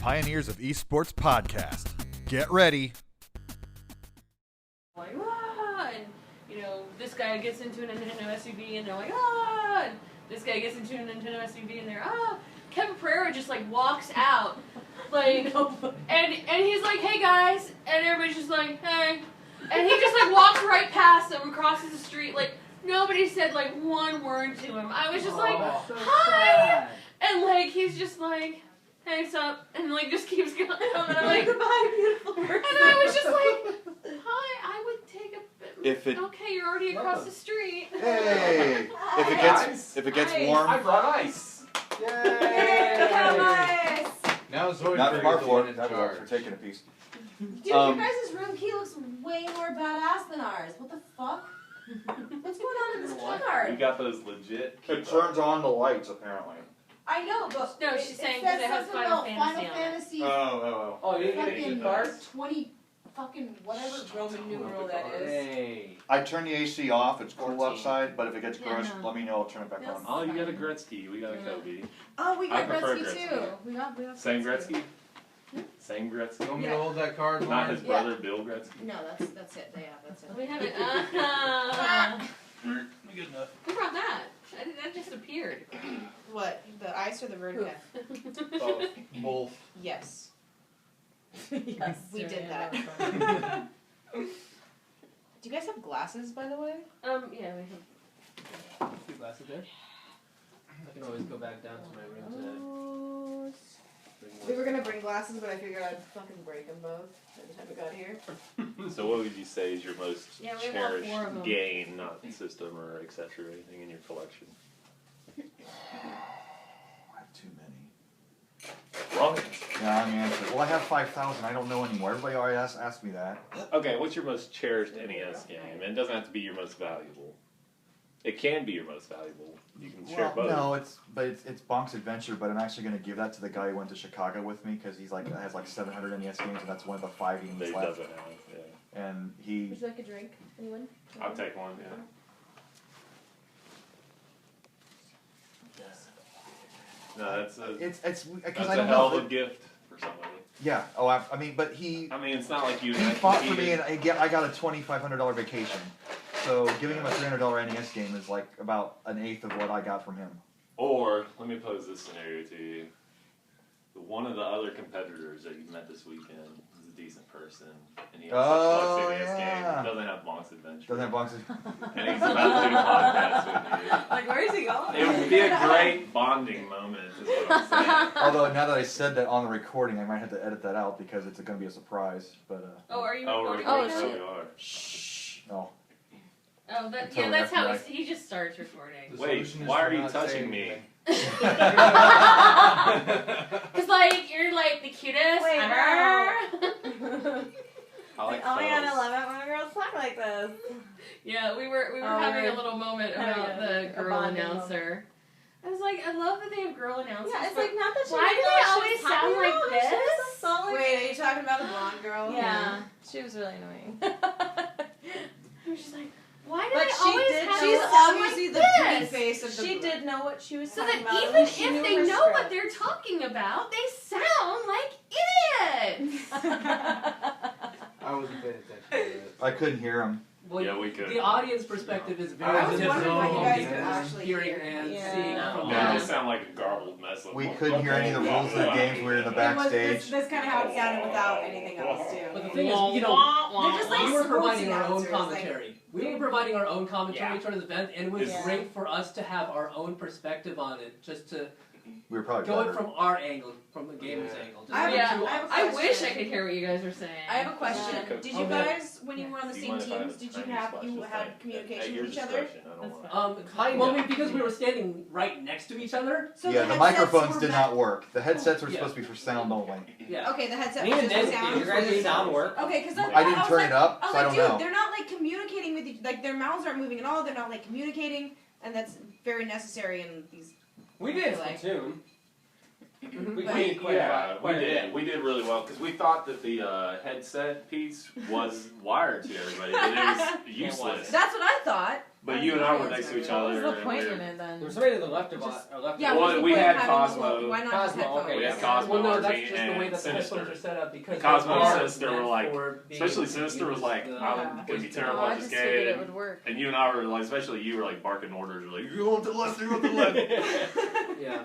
Pioneers of Esports podcast. Get ready. Like, and this guy gets into a Nintendo SUV and they're like, and this guy gets into a Nintendo SUV and they're, Kevin Pereira just like walks out, like, and he's like, hey guys, and everybody's just like, hey, and he just like walks right past them and crosses the street, like, nobody said like one word to him. I was just like, hi, and like, he's just like, hey, what's up? And like, just keeps going. And I'm like, goodbye, beautiful person. And I was just like, hi, I would take a bit. If it, okay, you're already across the street. Hey, if it gets warm. I brought ice. Yay! Ice. Now Zoidberg Not from our is the floor. one in That was charge. for taking a piece. Dude, your guys' room key looks way more badass than ours. What the fuck? What's going on in this key We card? got those legit. It turns on the lights, apparently. I know, but No, she's saying that it has Final Fantasy. Oh. Oh, you didn't get Fucking any bar cards? 20 fucking whatever Roman numeral that is. Hey. I turn the AC off. It's cool 14. outside, but if it gets Yeah, gross, no. let me know. I'll turn it back Yes. on. Oh, you got a Gretzky. We got a Kobe. Oh, we I got prefer Gretzky too. We got Same Gretzky? Same You Gretzky? want me to hold that card? Not his Yeah. brother, Bill Gretzky? No, that's it. Yeah, that's it. We haven't. Good enough. Who brought that? That just appeared. What? The ice or the vodka? Both. Yes. Yes, We did Julia, that. was fun. Do you guys have glasses, by the way? Yeah, we have. Two glasses there. I can always go back down to my room to bring We one. were gonna bring glasses, but I figured I'd fucking break them both by the time we got here. So what would you say is your most Yeah, we have all cherished 4 of them. game, not system or accessory or anything in your collection? I have too many. Wrong. Yeah, I'm answering. Well, I have 5,000. I don't know anymore. Everybody already asked me that. Okay, what's your most cherished NES game? And it doesn't have to be your most valuable. It can be your most valuable. You can share both. No, it's Bonk's Adventure, but I'm actually going to give that to the guy who went to Chicago with me because he's like has like 700 NES games, and that's one of the 5 games That he left. doesn't have, yeah. And he. Would you like a drink? Anyone? I'll take one, yeah. No, that's a It's because that's I a don't hell know. of a gift for somebody. Yeah. Oh, I mean, but he I mean, it's not like you. fought for me, and I got a $2,500 vacation. So giving him a $300 NES game is like about an eighth of what I got from him. Or let me pose this scenario to you: one of the other competitors that you met this weekend is a decent person, and he has a NES game. yeah. He doesn't have Bonk's Adventure. Doesn't have Bonk's. And he's about to do a podcast with you. Like, where is he going? It would be a great bonding moment, is what I'm saying. Although now that I said that on the recording, I might have to edit that out because it's going to be a surprise. But Oh, are you Oh, recording? we're right now? we are. shh. No. Oh, Totally that's how FBI. he just starts recording. The Wait, solution is why to are you not touching say me? anything. Cause like you're like the cutest Wait, ever. I like oh my god, I photos. love it when girls talk like this. Yeah, we were Oh, having we're a little moment having about a the girl bonding announcer. I was like, I love that they have girl announcers. Yeah, it's but like not that she why do they always sound like this? Wait, are you talking about the blonde girl? Yeah, she was really annoying. I was just like, why do But they she always did. have She's sound obviously like the pretty this? face of the. She did know what she was So talking that about. even She if knew they her know what script. they're talking about, they sound like idiots. I wasn't paying attention to that. I couldn't hear him. Well, Yeah, we could. The audience perspective is very I was different wondering what you from guys the could actually hearing hear. and Yeah. seeing No. from Yeah, the it just sound like a garbled mess. Of We couldn't hear any of the rules of the games. We were in the It was backstage. this kind of how it sounded without anything else too. But the thing is, They're just like we were providing sports our own announcers, like- commentary. We were providing our own commentary toward the event, and it was Yeah. great for us to have our own perspective on it, just to We were probably go it better. from our angle, from the gamer's angle. Just I have- Yeah, to I have us. a I wish question. I could hear what you guys were saying. I have a question. Yeah. Did you Okay. guys, when you were on the Do you same mind if I teams, have did time you to have splash you this had thing? communication At your with each other? discretion, I don't That's want. fine. Well, because we were standing right next to each other. So Yeah, the headsets microphones were did meant- not work. The headsets were Yeah. supposed to be for sound only. Yeah. Okay, the headset Me was and just for Ned, sound. your guys' sound work. Okay, because I didn't turn it up, so I don't dude, know. they're not like communicating with each. Like their mouths aren't moving at all. They're not like communicating, and that's very necessary in these. We did Like- Splatoon. We We did really well because we thought that the headset piece was wired to everybody, but it was useless. That's what I thought. But you and I were next to each other. What was the and point we were- in it then? There was somebody to the left of us. Just- Or left Yeah, of us. Well, what's the we point of had having Cosmo. the- Why not just Cosmo, headphones? okay. We had Yeah. Cosmo, Well, no, Archie, that's just the way and that the Sinister. headphones are set up because Cosmo they and are Sinister were meant like- for being Especially able to Sinister was use like, the- I'm gonna be terrible Oh, at I this just figured it game. would work. And you and I were like, especially you were like barking orders. You're like, you're going to the left, you're going to the left. Yeah.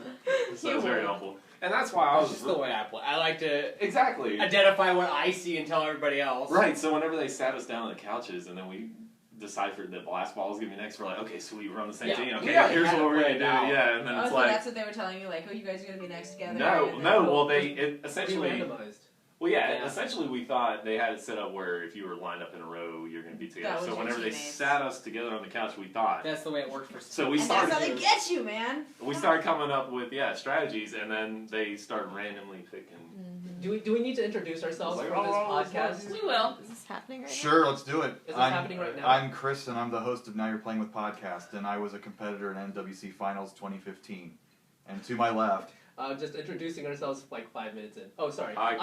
So it was very helpful. And that's why I That's was just the way I play. I like to exactly identify what I see and tell everybody else. right. So whenever they sat us down on the couches and then we deciphered that blast ball was gonna be next, we're like, okay, sweet, we're on the same Yeah. team. We Okay, already here's had what it we're gonna planned do. out. Yeah, and then Oh, it's so like, that's what they were telling you, like, oh, you guys are gonna be next together. no, and no. then- Well, it essentially. Randomized. Well, yeah, Yeah. essentially we thought they had it set up where if you were lined up in a row, you're going to be together. That was So your whenever they teammates. sat us together on the couch, we thought. That's the way it worked for. So we And that's how started. they get you, man. We started coming up with strategies, and then they started randomly picking. Do we need to introduce ourselves Like, for this oh, podcast? We will. Is this happening right Sure, let's do it. Is this I'm, happening right now? I'm Chris, and I'm the host of Now You're Playing with Podcast, and I was a competitor in NWC Finals 2015. And to my left, Just introducing ourselves like 5 minutes in. Oh, sorry. Hi.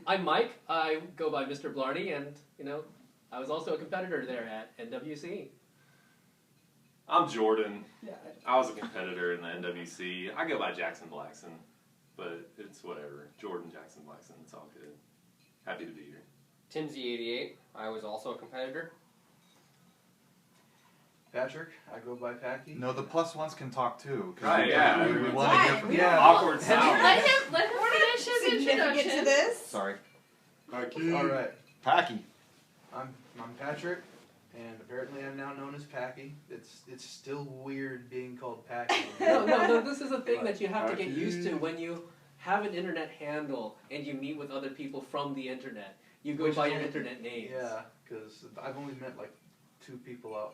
I'm Mike. I go by MrBlarney, and I was also a competitor there at NWC. I'm Jordan. I was a competitor in the NWC. I go by JacksonBlackson, but it's whatever. Jordan JacksonBlackson. It's all good. Happy to be here. Timsy88. I was also a competitor. Patrick, I go by Packy. no, the plus ones can talk too. 'cause Right, we, yeah. We want to Why? hear from We you. don't- Awkward Let silence. him finish his Significant introduction. to this. Sorry. All right, Packy. I'm Patrick, and apparently I'm now known as Packy. It's still weird being called Packy. No, this is a thing that you have to get used to when you have an internet handle and you meet with other people from the internet. You go Which by is your only- internet names. Yeah, because I've only met like 2 people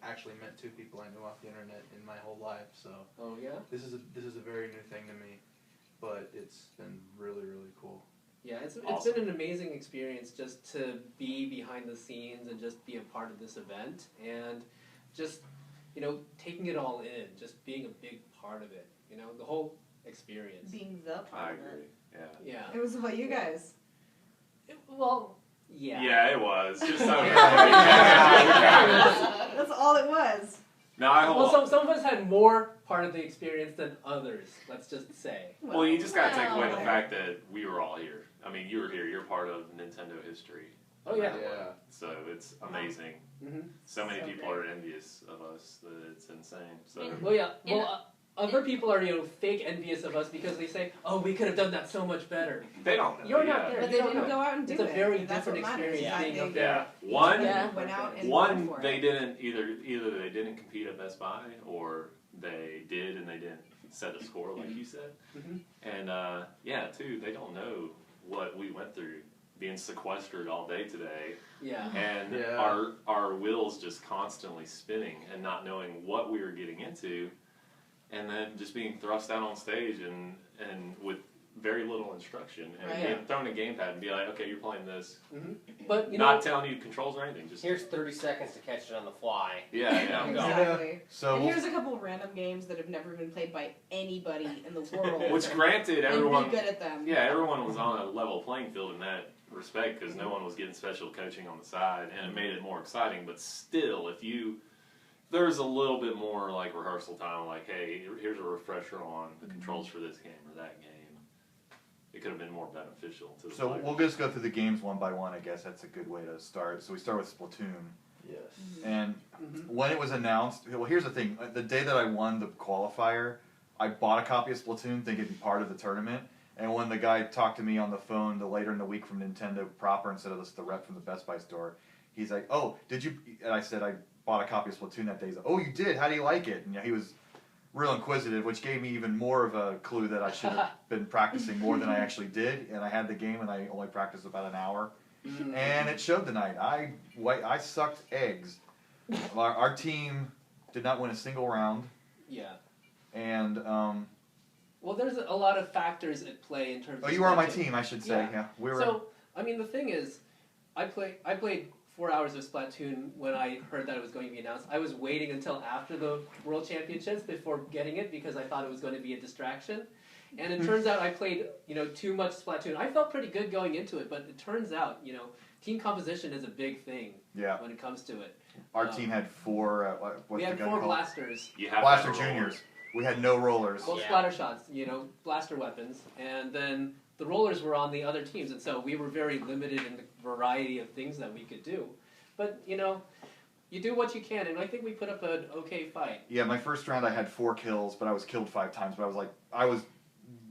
actually met 2 people I knew off the internet in my whole life. So Oh yeah. this is a very new thing to me, but it's been really cool. Yeah, it's Awesome. been an amazing experience just to be behind the scenes and just be a part of this event and just taking it all in, just being a big part of it. The whole experience. Being the I part of it. agree. Yeah. Yeah. It was about you guys. Well, yeah. Yeah, it was. Just so That's all it was. No, I hold Well, some of us had more part of the experience than others. Let's just say. Well, you just gotta take away the Well. fact that we were all here. I mean, you were here. You're part of Nintendo history. Oh yeah. Yeah. So it's amazing. hmm So many So people great. are envious of us that it's insane. So Well, yeah. In- Well, other people are fake envious of us because they say, "Oh, we could have done that so much better." they don't know. You're yeah. not there. But You they don't didn't know. go out and do It's a it. very and that's what different matters. experience is that being they up there. Yeah. One. Yeah. went out and One, went for they it. didn't either they didn't compete at Best Buy or they did and they didn't set a score like you said. Mhm. And yeah, two, they don't know what we went through being sequestered all day today Yeah. and Yeah. our wheels just constantly spinning and not knowing what we were getting into and then just being thrust out on stage and with very little instruction and Right. being thrown a gamepad and be like, okay, you're playing this. But Not telling you controls or anything, just Here's 30 seconds to catch it on the fly. yeah. Exactly. So And we'll, here's a couple random games that have never been played by anybody in the world. Which granted, and everyone be good at them. yeah, everyone was on a level playing field in that respect because no one was getting special coaching on the side, and it made it more exciting. But still, there's a little bit more like rehearsal time, like, hey, here's a refresher on the controls for this game or that game. It could have been more beneficial to the so players. we'll just go through the games one by one. I guess that's a good way to start. So we start with Splatoon. Yes. And when it was announced, well, here's the thing. The day that I won the qualifier, I bought a copy of Splatoon thinking it'd be part of the tournament. And when the guy talked to me on the phone later in the week from Nintendo proper instead of the rep from the Best Buy store, he's like, oh, did you? And I said, I bought a copy of Splatoon that day. He's like, oh, you did? How do you like it? And he was real inquisitive, which gave me even more of a clue that I should have been practicing more than I actually did. And I had the game and I only practiced about an hour. And it showed tonight. I sucked eggs. Our team did not win a single round. Yeah. And Well, there's a lot of factors at play in terms. oh, of you were on my Splatoon. team, I should say. Yeah. Yeah, we were. So, I mean, the thing is, I played 4 hours of Splatoon when I heard that it was going to be announced. I was waiting until after the World Championships before getting it because I thought it was going to be a distraction. And it turns out I played, too much Splatoon. I felt pretty good going into it, but it turns out, team composition is a big thing yeah. when it comes to it. Our team had 4. What's we the had gun 4 called? blasters. You have Blaster to have a roller. Juniors. We had no rollers. Well, Yeah. splatter shots, blaster weapons, and then the rollers were on the other teams, and so we were very limited in the variety of things that we could do. But you do what you can, and I think we put up an okay fight. Yeah, my first round I had 4 kills, but I was killed 5 times. But I was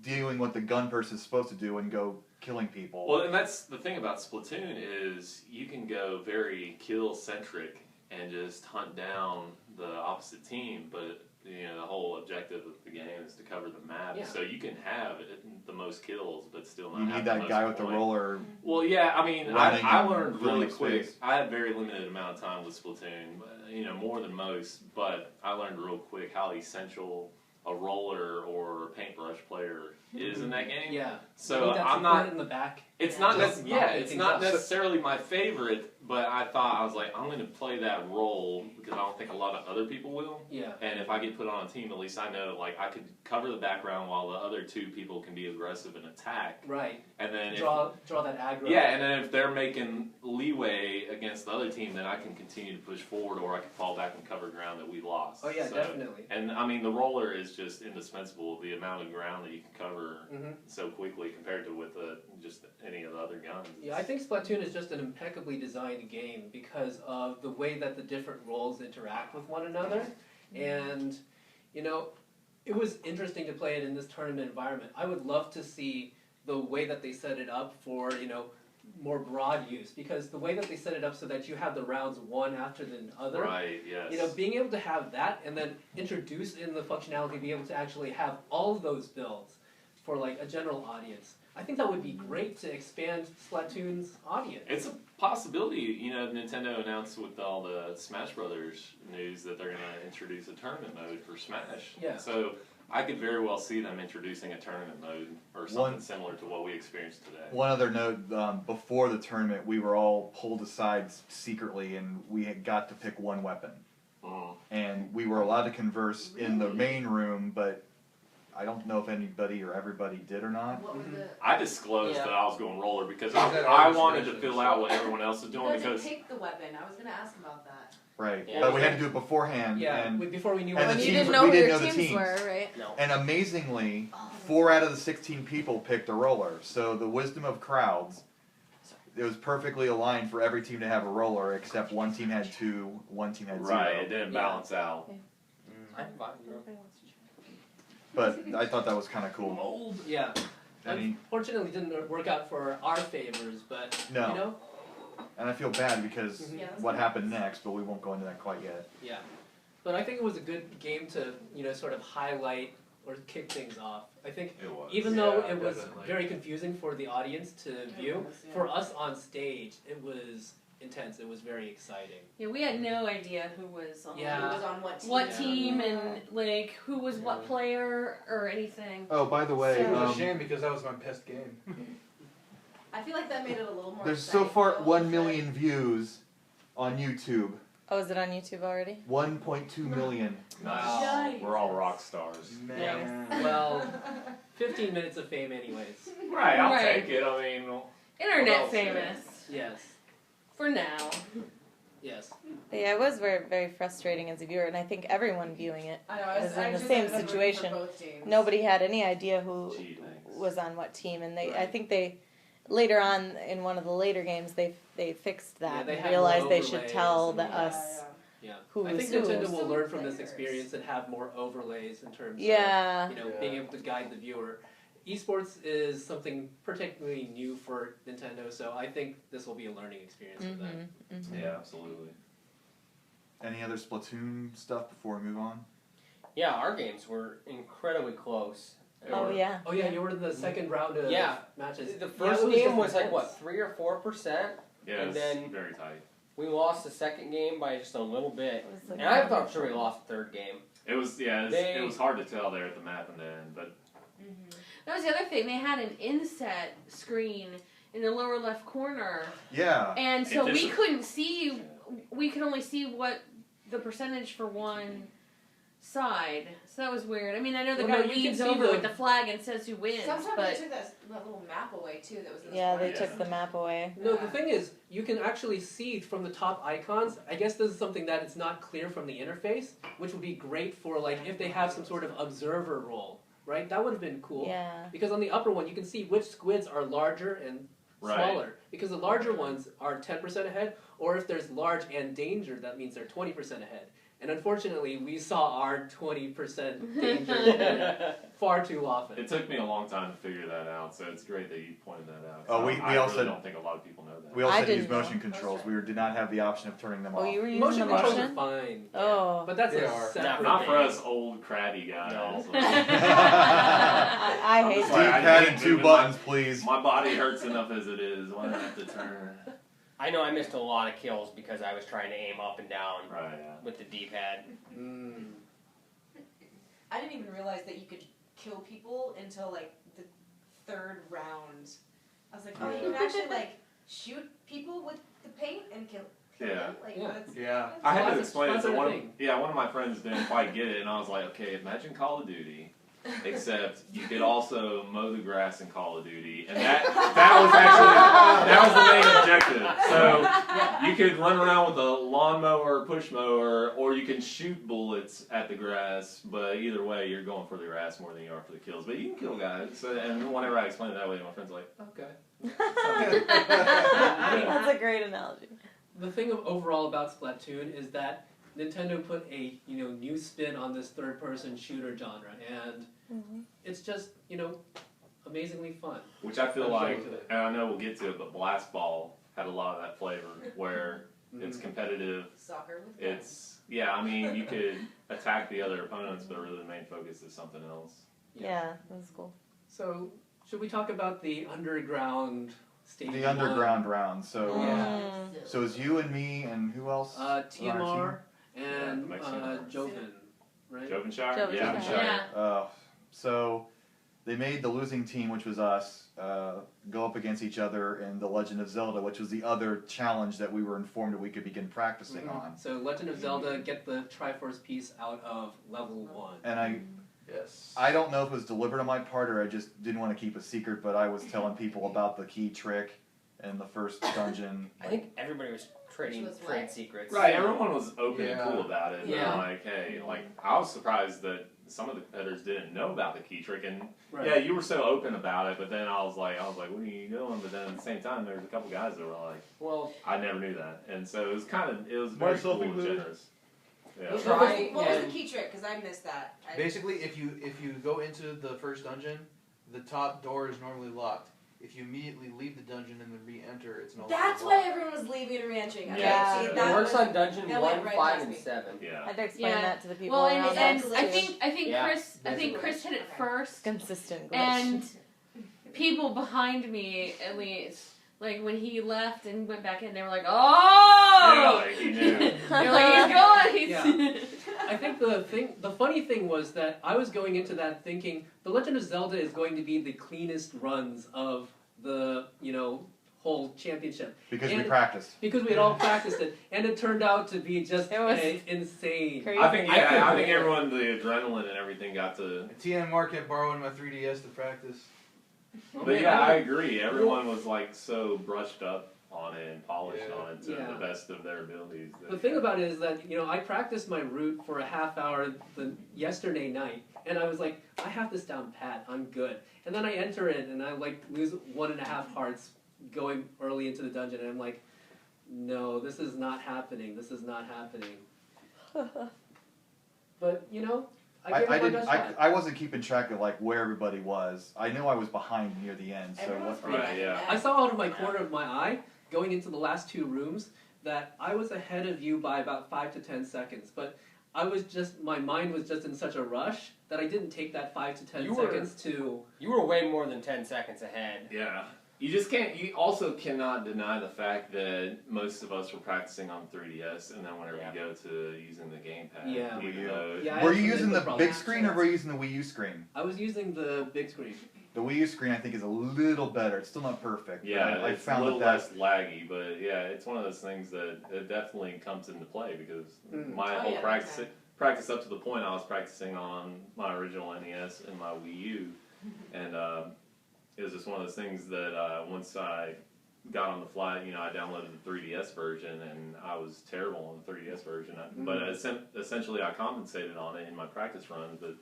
doing what the gun person's supposed to do and go killing people. Well, and that's the thing about Splatoon is you can go very kill centric and just hunt down the opposite team, but the whole objective of the game is to cover the map. Yeah. So you can have the most kills, but still not You have need the that most guy with the points. roller. Well, yeah, I mean, Running I and learned really filling quick. space. I had very limited amount of time with Splatoon, more than most, but I learned real quick how essential a roller or a paintbrush player is in that game. Yeah. So Need that I'm support not. in the back. It's Yeah. not. Just not It's anything not else. necessarily my favorite, but I was like, I'm going to play that role because I don't think a lot of other people will. Yeah. And if I get put on a team, at least I know I could cover the background while the other 2 people can be aggressive and attack. Right. And then Draw that aggro. yeah, and then if they're making leeway against the other team, then I can continue to push forward, or I can fall back and cover ground that we lost. Oh yeah, So- definitely. And I mean, the roller is just indispensable. The amount of ground that you can cover Mhm. so quickly compared to with just any of the other guns. Yeah, I think Splatoon is just an impeccably designed game because of the way that the different roles interact with one another. And, it was interesting to play it in this tournament environment. I would love to see the way that they set it up for, more broad use, because the way that they set it up so that you have the rounds one after the other, Right. Yes. being able to have that and then introduce in the functionality, be able to actually have all of those builds for a general audience. I think that would be great to expand Splatoon's audience. It's a possibility. Nintendo announced with all the Smash Brothers news that they're going to introduce a tournament mode for Smash. Yeah. So I could very well see them introducing a tournament mode or something similar to what we experienced today. One other note, before the tournament, we were all pulled aside secretly, and we had got to pick one weapon. Mm. And we were allowed to converse in the main room, but I don't know if anybody or everybody did or not. What was it? I disclosed that I was going roller because Is that I our wanted to discretion, fill out what everyone else was Who doing doesn't because pick the weapon? I was gonna ask about that. Right. Yeah. But we had to do it beforehand. Yeah, And, before we knew and what the you teams, didn't know we who didn't your know the teams teams. were, right? No. And amazingly, 4 out of the 16 people picked a roller. So the wisdom of crowds, it was perfectly aligned for every team to have a roller, except one team had 2, one team had 0. right, it didn't balance out. I'm fine. But I thought that was kind of cool. mold. Yeah. Any, Unfortunately, it didn't work out for our favors, but No. and I feel bad because Mhm. Yeah, that's what nice. happened next, but we won't go into that quite yet. yeah. But I think it was a good game to sort of highlight or kick things off. I think It was. even though Yeah, it was definitely. very confusing for the audience to view, was, yeah. for us on stage, it was intense. It was very exciting. Yeah, we had no idea who was on Yeah. Who was on what team? what Yeah. team and who was what player or anything. Oh, by the way, So- It was a shame because that was my best game. I feel like that made it a little more. there's so exciting, far though, 1 but- million views on YouTube. Oh, is it on YouTube already? 1.2 million. Nice. We're all rock stars. Man. Well, 15 minutes of fame anyways. Right, I'll Right. take it. I mean, Internet else, yeah. famous. Yes. For now. Yes. But yeah, it was very, very frustrating as a viewer, and I think everyone viewing it I know. I was in the just same ended up rooting for situation. both teams. Nobody had any idea who gee, thanks. was on what team, and I Right. think they later on in one of the later games they fixed that Yeah, they and had realized more they should overlays tell and- the Yeah, us Yeah. who I was think who. Nintendo will Some learn from this players. experience and have more overlays in terms Yeah. of being able to guide the viewer. Esports is something particularly new for Nintendo, so I think this will be a learning experience for them. Mm-hmm. Yeah, absolutely. Any other Splatoon stuff before we move on? Yeah, our games were incredibly close. Oh yeah. Oh yeah, you were in the second round of Yeah. matches. The Yeah, first it game just was like intense. what, 3 or 4%. Yeah, And it's then- very tight. We lost the second game by just a little bit, It was like and I thought sure we lost the third game. It was it was hard to tell there at the map and then, but That was the other thing. They had an inset screen in the lower left corner. Yeah. And so It we dis- couldn't see, we could only see what the percentage for one side. So that was weird. I mean, I know the Well, guy no, you can leans see over the- with the flag and says who wins, Sometimes but they took that little map away too. That was in the Yeah, they corner. took the map away. No, the thing is, you can actually see from the top icons. I guess this is something that is not clear from the interface, which would be great for like if they have some sort of observer role, right? That would have been cool. Yeah. Because on the upper one, you can see which squids are larger and smaller. Because the larger ones are 10% ahead, or if there's large and danger, that means they're 20% ahead. And unfortunately, we saw our 20% danger far too often. It took me a long time to figure that out, so it's great that you pointed that out. Oh, we I also really don't think a lot of people know that. We also I had to use didn't know. motion controls. We did not have the option of turning them Oh, off. you were using Motion the controls are motion? fine. Oh. But that's They a are. separate Not for thing. us old crabby guys. I hate Sorry, I D-pad hate and 2 moving buttons, please. My body hurts enough as it is. Why do I have to turn? I know I missed a lot of kills because I was trying to aim up and down Right, yeah. with the D-pad. I didn't even realize that you could kill people until like the 3rd round. I was like, oh, you can actually like shoot people with the paint and kill Yeah. them. Like, Yeah. that's, Yeah. I had to That's a explain it to sponsored one of, thing. one of my friends didn't quite get it, and I was like, okay, imagine Call of Duty, except you could also mow the grass in Call of Duty, and that was the main objective. So you could run around with a lawnmower, push mower, or you can shoot bullets at the grass. But either way, you're going for the grass more than you are for the kills. But you can kill guys. So, and whenever I explain it that way, my friends are like, okay. That's a great analogy. The thing of overall about Splatoon is that Nintendo put a new spin on this third-person shooter genre, and it's just amazingly fun. Which I feel I'm like, sure today. and I know we'll get to it, but Blast Ball had a lot of that flavor where it's competitive. soccer with guns. It's I mean you could attack the other opponents, but really the main focus is something else. Yeah, that was cool. So, should we talk about the underground stage? The underground round. So, Yeah. so it's you and me and who else? TMR and the Mexican. Joven, right? Jovenshire? Jovenshire. Yeah. Yeah. So they made the losing team, which was us, go up against each other in The Legend of Zelda, which was the other challenge that we were informed that we could begin practicing on. So Legend of Zelda, get the Triforce piece out of level 1. And Yes. I don't know if it was deliberate on my part or I just didn't want to keep a secret, but I was telling people about the key trick in the first dungeon. I think everybody was trading Which was trade what? secrets. Right, everyone was open Yeah. and cool about it. And Yeah. they're like, hey, I was surprised that some of the competitors didn't know about the key trick, and Right. yeah, you were so open about it. But then I was like, what are you doing? But then at the same time, there was a couple guys that were like, Well, I never knew that, and so it was very Myself cool and included. generous. Yeah. What was, Try what was the and- key trick? Because I missed that. Basically, if you go into the first dungeon, the top door is normally locked. If you immediately leave the dungeon and then re-enter, it's no longer That's locked. why everyone was leaving and re-entering. Yeah. See, it that works was, on dungeon that 1, went right 5, past and me. 7. Yeah. I had to explain Yeah. that to the people Well, around and us. I think Yeah. Chris hit it first, Consistent glitch. and people behind me at least. Like when he left and went back in, they were like, "Oh!" Yeah, like he knew. They're like, "He's going." He's Yeah. I think the funny thing was that I was going into that thinking The Legend of Zelda is going to be the cleanest runs of the whole championship Because we And- practiced. because we had all practiced it, and it turned out to be just It was insane. crazy. I think I think everyone, the adrenaline and everything got to. And TMR kept borrowing my 3DS to practice. But yeah, I agree. Everyone was like so brushed up on it and polished Yeah. on it to Yeah. the best of their abilities. The thing about it is that I practiced my route for a half hour yesterday night, and I was like, I have this down pat, I'm good. And then I enter it, and I lose 1.5 hearts going early into the dungeon, and I'm like, no, this is not happening. This is not happening. But I gave it my best shot. I wasn't keeping track of where everybody was. I knew I was behind near the end. So Everyone was what? pretty Right, yeah. mad. I saw out of my corner of my eye, going into the last 2 rooms, that I was ahead of you by about 5 to 10 seconds. But my mind was just in such a rush that I didn't take that 5 to 10 seconds to... You were way more than 10 seconds ahead. Yeah. You just can't. You also cannot deny the fact that most of us were practicing on 3DS, and then whenever you go to using the gamepad, Yeah. even though Yeah, I Were had you some using the input big problems. screen or were you using the Wii U screen? I was using the big screen. The Wii U screen I think is a little better. It's still not perfect. but yeah, I it's found a little that less laggy, but yeah, it's one of those things that it definitely comes into play because my Oh, whole yeah, practice. okay. practiced up to the point I was practicing on my original NES and my Wii U, and it was just one of those things that once I got on the fly, I downloaded the 3DS version, and I was terrible on the 3DS version. But essentially, I compensated on it in my practice runs. But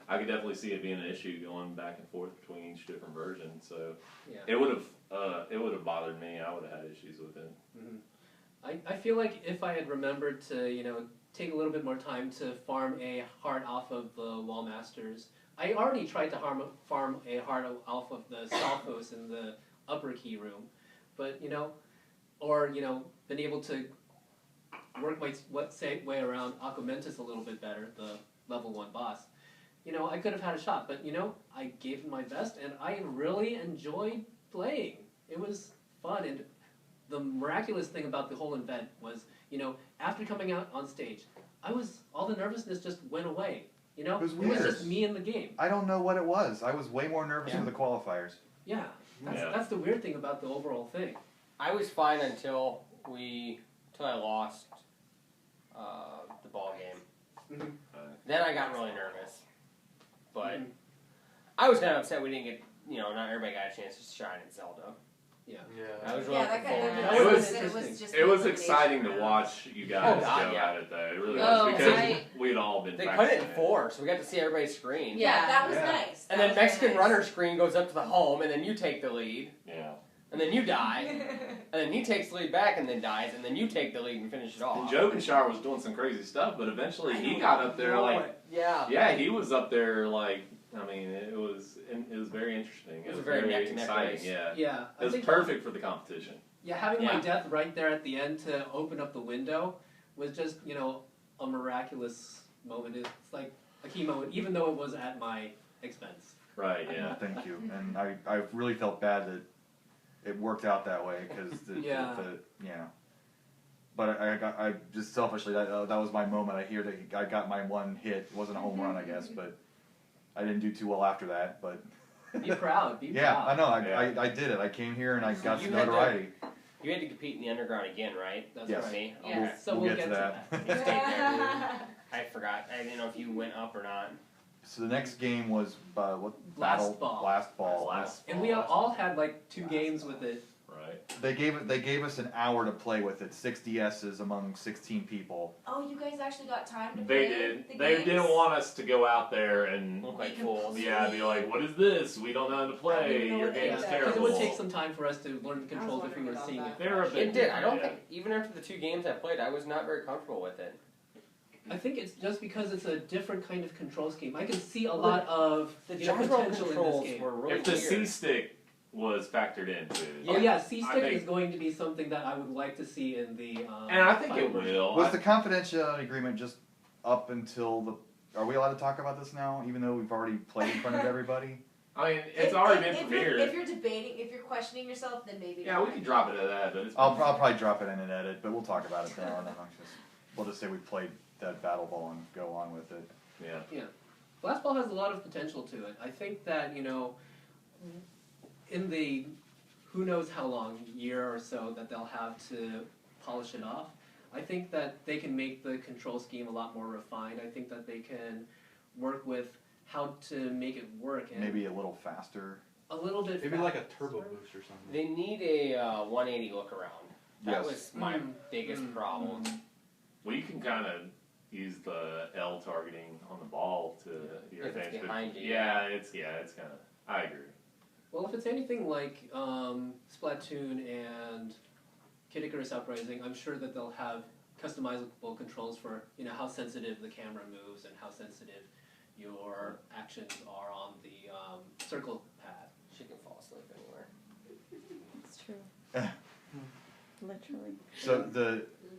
I could definitely see it being an issue going back and forth between each different version. So it would have bothered me. I would have had issues with it. Mm-hmm. I feel like if I had remembered to take a little bit more time to farm a heart off of the Wall Masters. I already tried to farm a heart off of the Stalfos in the upper key room. But, or, been able to work my way around Aquamentus a little bit better, the level 1 boss, I could have had a shot. But, I gave it my best, and I really enjoyed playing. It was fun, and the miraculous thing about the whole event was, after coming out on stage, all the nervousness just went away. It was weird. It was just me in the game. I don't know what it was. I was way more nervous for the qualifiers. Yeah. That's the weird thing about the overall thing. I was fine until I lost the ball game. Mm-hmm. Then I got really nervous. But I was kind of upset we didn't get, not everybody got a chance to shine at Zelda. Yeah. I was really It was exciting to watch you guys go at it, though. It really was, because we'd all been They practicing cut it in 4, so we got to see everybody's screen. Yeah, that was nice. And then Mexican runner screen goes up to the home, and then you take the lead. Yeah. And then you die. And then he takes the lead back and then dies, and then you take the lead and finish it off. And Jokenshire was doing some crazy stuff, but eventually he got up there he was up there it was very interesting. It was very exciting. race. Yeah. It was perfect for the competition. Yeah, having my death right there at the end to open up the window was just, a miraculous moment. It's like a key moment, even though it was at my expense. Right, yeah. Thank you. And I really felt bad that it worked out that way, because But I just selfishly, that was my moment. I hear that I got my one hit. It wasn't a home run, I guess, but I didn't do too well after that. But be proud. Be yeah, proud. I know. I did it. I came here and I got some notoriety. You had to compete in the underground again, right? That's yes. right. Okay. So we'll get to that. You stayed there. I forgot. I didn't know if you went up or not. So the next game was Last Ball. And we all had like 2 games with it. Right. They gave us an hour to play with it. 6 DSs among 16 people. Oh, you guys actually got time to They play did. the They games? didn't want us to go out there and Look like fools. Yeah, be like, what is this? We don't know how to play. Your game is Because terrible. it would take some time for us to learn the controls if we were seeing it. They were a bit It did. I don't different, think, even after the 2 games I played, I was not very comfortable with it. I think it's just because it's a different kind of control scheme. I can see a lot of The potential in this controls game. were really If the weird. C-stick was factored into it. Oh yeah, C-stick I think- is going to be something that I would like to see in the. And I think it final will. Was the confidentiality agreement just up until the... Are we alled to talk about this now, even though we've already played in front of everybody? I mean, it's already been premiered. If you're debating, if you're questioning yourself, then maybe. Yeah, we can drop it at that, but it's I'll probably drop it in an edit, but we'll talk about it now. And then we'll just say we played that battle ball and go on with it. Yeah. Last Ball has a lot of potential to it. I think that, in the who knows how long, year or so, that they'll have to polish it off, I think that they can make the control scheme a lot more refined. I think that they can work with how to make it work. And Maybe a little faster. a little bit Maybe like a turbo boost or something. They need a 180 look around. That Yes. was my biggest problem. Well, you can kind of use the L targeting on the ball to your If it's advantage. behind you, It's kind of. I agree. Well, if it's anything like Splatoon and Kid Icarus Uprising, I'm sure that they'll have customizable controls for how sensitive the camera moves and how sensitive your actions are on the circle pad. She can fall asleep anywhere. It's true. Literally.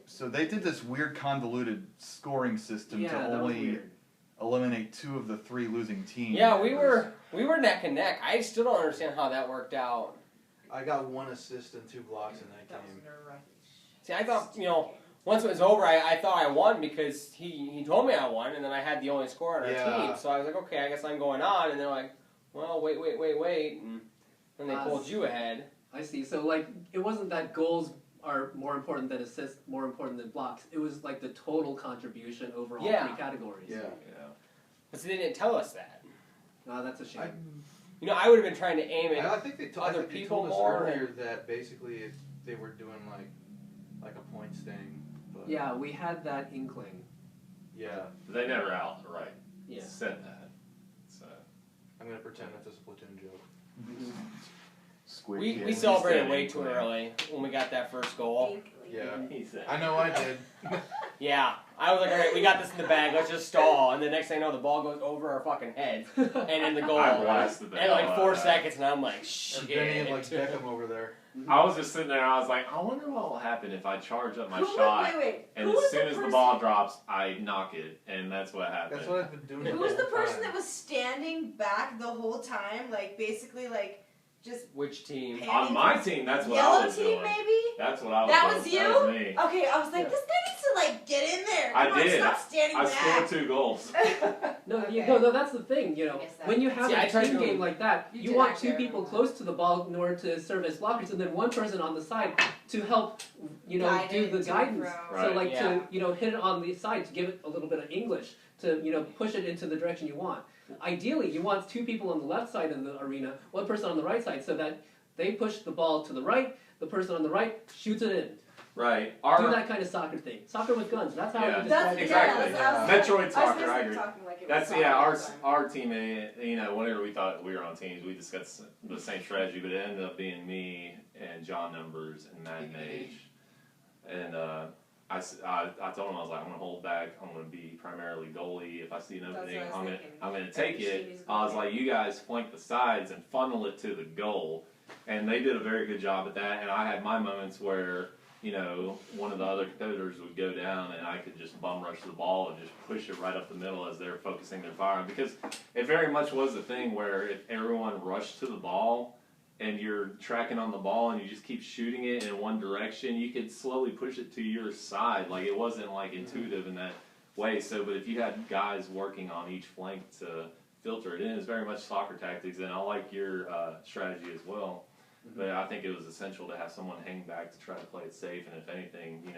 So they did this weird convoluted scoring system to that was only weird. eliminate 2 of the 3 losing teams. Yeah, we were neck and neck. I still don't understand how that worked out. I got 1 assist and 2 blocks in that game. See, I thought, once it was over, I thought I won because he told me I won, and then I had the only score on our team. So I was like, okay, I guess I'm going on. And they're like, well, wait. And then they pulled you ahead. I see. So, it wasn't that goals are more important than assists, more important than blocks. It was like the total contribution over all Yeah. 3 categories. Yeah. But see, they didn't tell us that. That's a shame. I would have been trying to aim at I think they other they people told us more. earlier that basically they were doing like a points thing. But Yeah, we had that inkling. Yeah. They never outright Yeah. said that. So I'm gonna pretend that's a Splatoon joke. Squid we Kid. celebrated way too early when we got that first goal. Yeah. he said. I know I did. Yeah, I was like, all right, we got this in the bag. Let's just stall. And the next thing I know, the ball goes over our fucking head and in the goal. I blasted the And like hell 4 out of that. seconds, and I'm like, And Benny and shit. Beckham over there. I was just sitting there and I was like, I wonder what will happen if I charge up my shot. Wait. And Who as was soon the as the person- ball drops, I knock it. And that's what happened. That's what I've been doing. Who was the person time. that was standing back the whole time, like basically like just Which team? On my team, that's what yellow I was team doing. maybe? That's what I was That doing. was you? That was me. Okay, I was like, this guy needs to like get in there. I Come on, did. Stop standing I back. scored 2 goals. No, that's the thing, I guess that- when you have See, I a tried team to- game like that, You you did want actually, 2 I people remember. close to the ball in order to serve as blockers, and then 1 person on the side to help, Guide do it the to guidance. and fro. So Right. like Yeah. to, hit it on the side to give it a little bit of English, to, push it into the direction you want. Ideally, you want 2 people on the left side of the arena, 1 person on the right side, so that they push the ball to the right, the person on the right shoots it in. Right. Do that kind of soccer thing. Soccer with guns. That's how Yeah. you That's describe it. Exactly. Metroid soccer, I agree. Talking like it That's was our soccer. our team. Whenever we thought we were on teams, we discussed the same strategy, but it ended up being me and John Numbers and Matt Mage. And I told him I was like, I'm gonna hold back. I'm gonna be primarily goalie. If I see an That's opening, what I was thinking. I'm gonna take Like, it. she's I was goalie. like, you guys flank the sides and funnel it to the goal. And they did a very good job at that. And I had my moments where, one of the other competitors would go down and I could just bum rush the ball and just push it right up the middle as they're focusing their fire. Because it very much was a thing where if everyone rushed to the ball and you're tracking on the ball and you just keep shooting it in one direction, you could slowly push it to your side. Like, it wasn't like intuitive in that way. So, but if you had guys working on each flank to filter it in, it's very much soccer tactics. And I like your strategy as well. But I think it was essential to have someone hang back to try to play it safe. And if anything,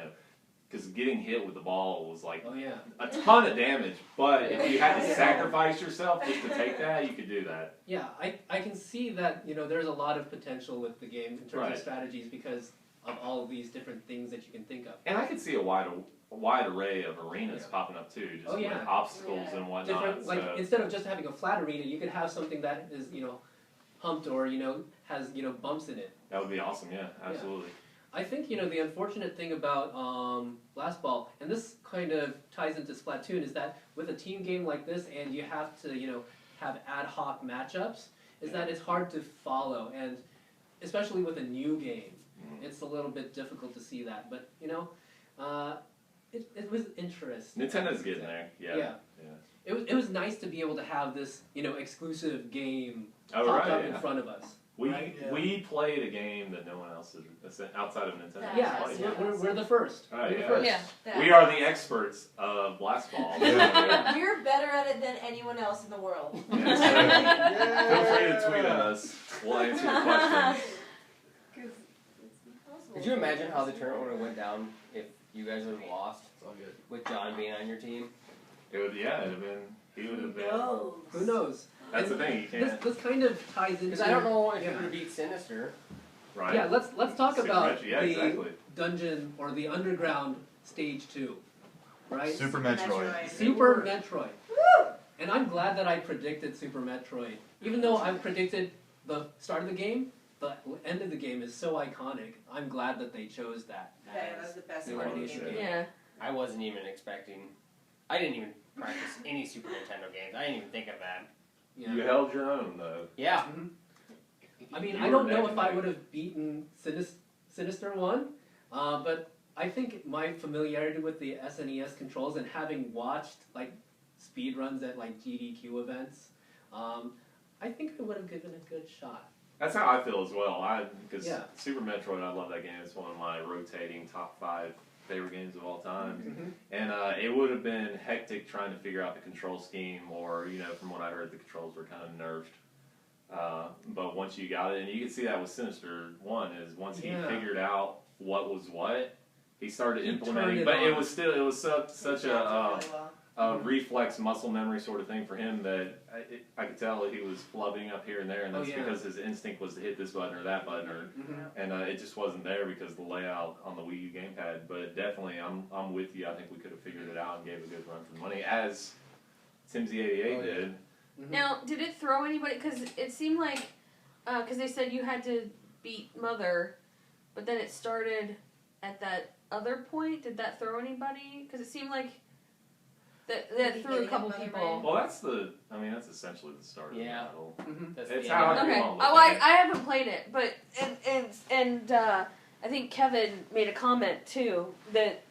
because getting hit with the ball was like Oh yeah. a ton of damage. But if you had to sacrifice yourself just to take that, you could do that. Yeah, I can see that, there's a lot of potential with the game in terms Right. of strategies because of all of these different things that you can think of. And I could see a wide array of arenas popping up too, just Oh, yeah. with obstacles and whatnot. Different, like So, instead of just having a flat arena, you could have something that is, humped or, has, bumps in it. that would be awesome. Yeah, absolutely. I think, the unfortunate thing about Blast Ball, and this kind of ties into Splatoon, is that with a team game like this and you have to, have ad hoc matchups, is that it's hard to follow. And especially with a new game, it's a little bit difficult to see that. But, it was interesting. Nintendo's getting there. Yeah. Yeah. It was nice to be able to have this, exclusive game Oh, popped right, up in yeah. front of us. We Right? we played a game that no one else has outside of Nintendo. has Yeah, played. we're the first. Oh, We're the yeah. first. Yeah. We are the experts of Blast Ball. You're better at it than anyone else in the world. Yeah, so feel free to tweet at us. We'll answer your questions. Could you imagine how the tournament would have went down if you guys would have lost It's all good. with John being on your team? It would, it'd have been. He would have been. Who knows? That's the thing. You can't. This kind of ties into. Because I don't know if yeah. you would have beat Sinister. Right. Yeah, let's talk Super about Metro, yeah, the exactly. dungeon or the underground stage 2, right? Super Metroid. Super Metroid. And I'm glad that I predicted Super Metroid, even though I predicted the start of the game. The end of the game is so iconic. I'm glad that they chose that. Yeah, that was the best the part of the release game. game. Yeah. I wasn't even expecting. I didn't even practice any Super Nintendo games. I didn't even think of that. Yeah. You held your own though. Yeah. I mean, You I don't were know neck if and I neck. would have beaten Sinister 1, but I think my familiarity with the SNES controls and having watched like speed runs at like GDQ events, I think I would have given a good shot. That's how I feel as well. Because Yeah. Super Metroid, I love that game. It's one of my rotating top 5 favorite games of all time. Mhm. And it would have been hectic trying to figure out the control scheme, or from what I heard, the controls were kind of nerfed But once you got it, and you can see that with Sinister 1, is once he figured out what was what, he started implementing. But it was such a reflex muscle memory sort of thing for him that I could tell that he was flubbing up here and there, and that's because his instinct was to hit this button or that button, and it just wasn't there because of the layout on the Wii U gamepad. But definitely, I'm with you. I think we could have figured it out and gave a good run for the money, as Timsy88 did. Now, did it throw anybody? Because it seemed like, because they said you had to beat Mother, but then it started at that other point. Did that throw anybody? Because it seemed like that threw a couple people. Well, that's essentially the start of the battle. It's how I want to look at it. I haven't played it, but and I think Kevin made a comment too that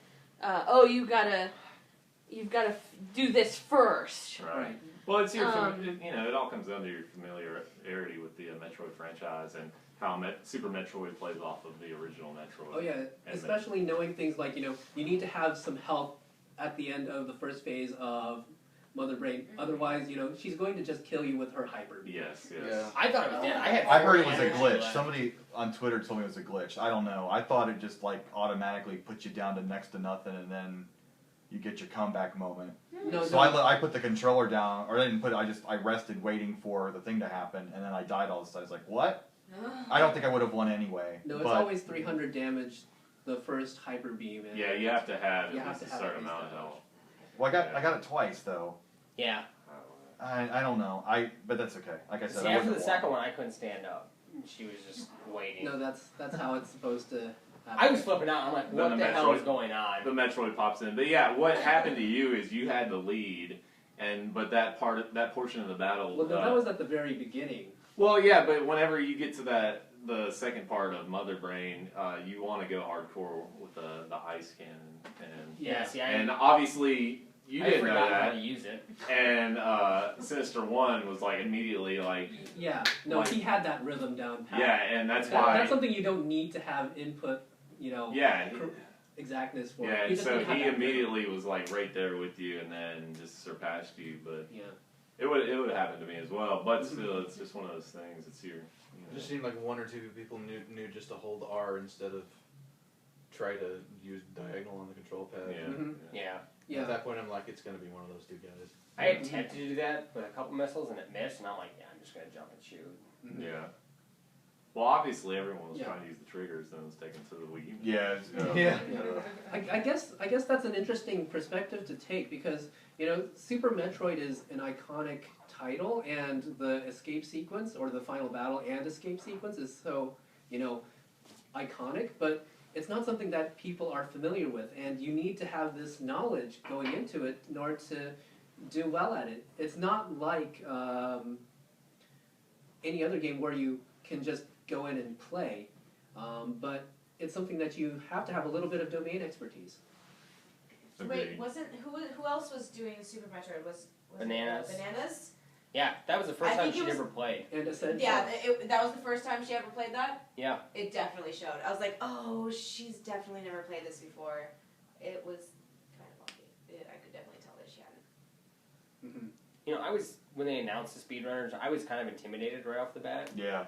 you've got to do this first. Right. Well, it's your it all comes down to your familiarity with the Metroid franchise and how Super Metroid plays off of the original Metroid. Oh yeah, especially knowing things like you need to have some health at the end of the first phase of Mother Brain. Otherwise, she's going to just kill you with her hyper. Yes. Yeah. I thought it was dead. I heard it was a glitch. Somebody on Twitter told me it was a glitch. I don't know. I thought it just automatically put you down to next to nothing, and then you get your comeback moment. I put the controller down, or I didn't put it. I rested waiting for the thing to happen, and then I died all of a sudden. I was like, what? I don't think I would have won anyway. No, it's always 300 damage. The first hyper beam. Yeah, you have to have at least a certain amount of health. Well, I got it twice though. Yeah. I don't know. But that's okay. Like I said, after the second one, I couldn't stand up. She was just waiting. No, that's how it's supposed to happen. I was flipping out. I'm like, what the hell is going on? The Metroid pops in, but yeah, what happened to you is you had the lead, but that portion of the battle. Well, no, that was at the very beginning. Well, yeah, but whenever you get to the second part of Mother Brain, you want to go hardcore with the ice cannon, and obviously you didn't know that. How to use it. And Sinister 1 was immediately he had that rhythm down pat. Yeah, and that's why that's something you don't need to have input. Exactness for. Yeah, and so he immediately was right there with you, and then just surpassed you. But it would happen to me as well. But still, it's just one of those things. It's your. It just seemed like one or two people knew just to hold R instead of try to use diagonal on the control pad. Yeah. At that point, I'm like, it's going to be one of those two guys. I attempted to do that with a couple missiles, and it missed, and I'm like, I'm just going to jump and shoot. Yeah. Well, obviously, everyone was trying to use the triggers, then it was taken to the Wii U. Yeah. I guess that's an interesting perspective to take because Super Metroid is an iconic title, and the escape sequence or the final battle and escape sequence is so iconic, but it's not something that people are familiar with, and you need to have this knowledge going into it in order to do well at it. It's not like any other game where you can just go in and play, but it's something that you have to have a little bit of domain expertise. Wait, who else was doing Super Metroid? Was Bananas. Bananas? Yeah, that was the first time she'd ever played. And Essential. Yeah, that was the first time she ever played that? Yeah. It definitely showed. I was like, oh, she's definitely never played this before. It was kind of lucky. I could definitely tell that she hadn't. When they announced the speedrunners, I was kind of intimidated right off the bat. Yeah.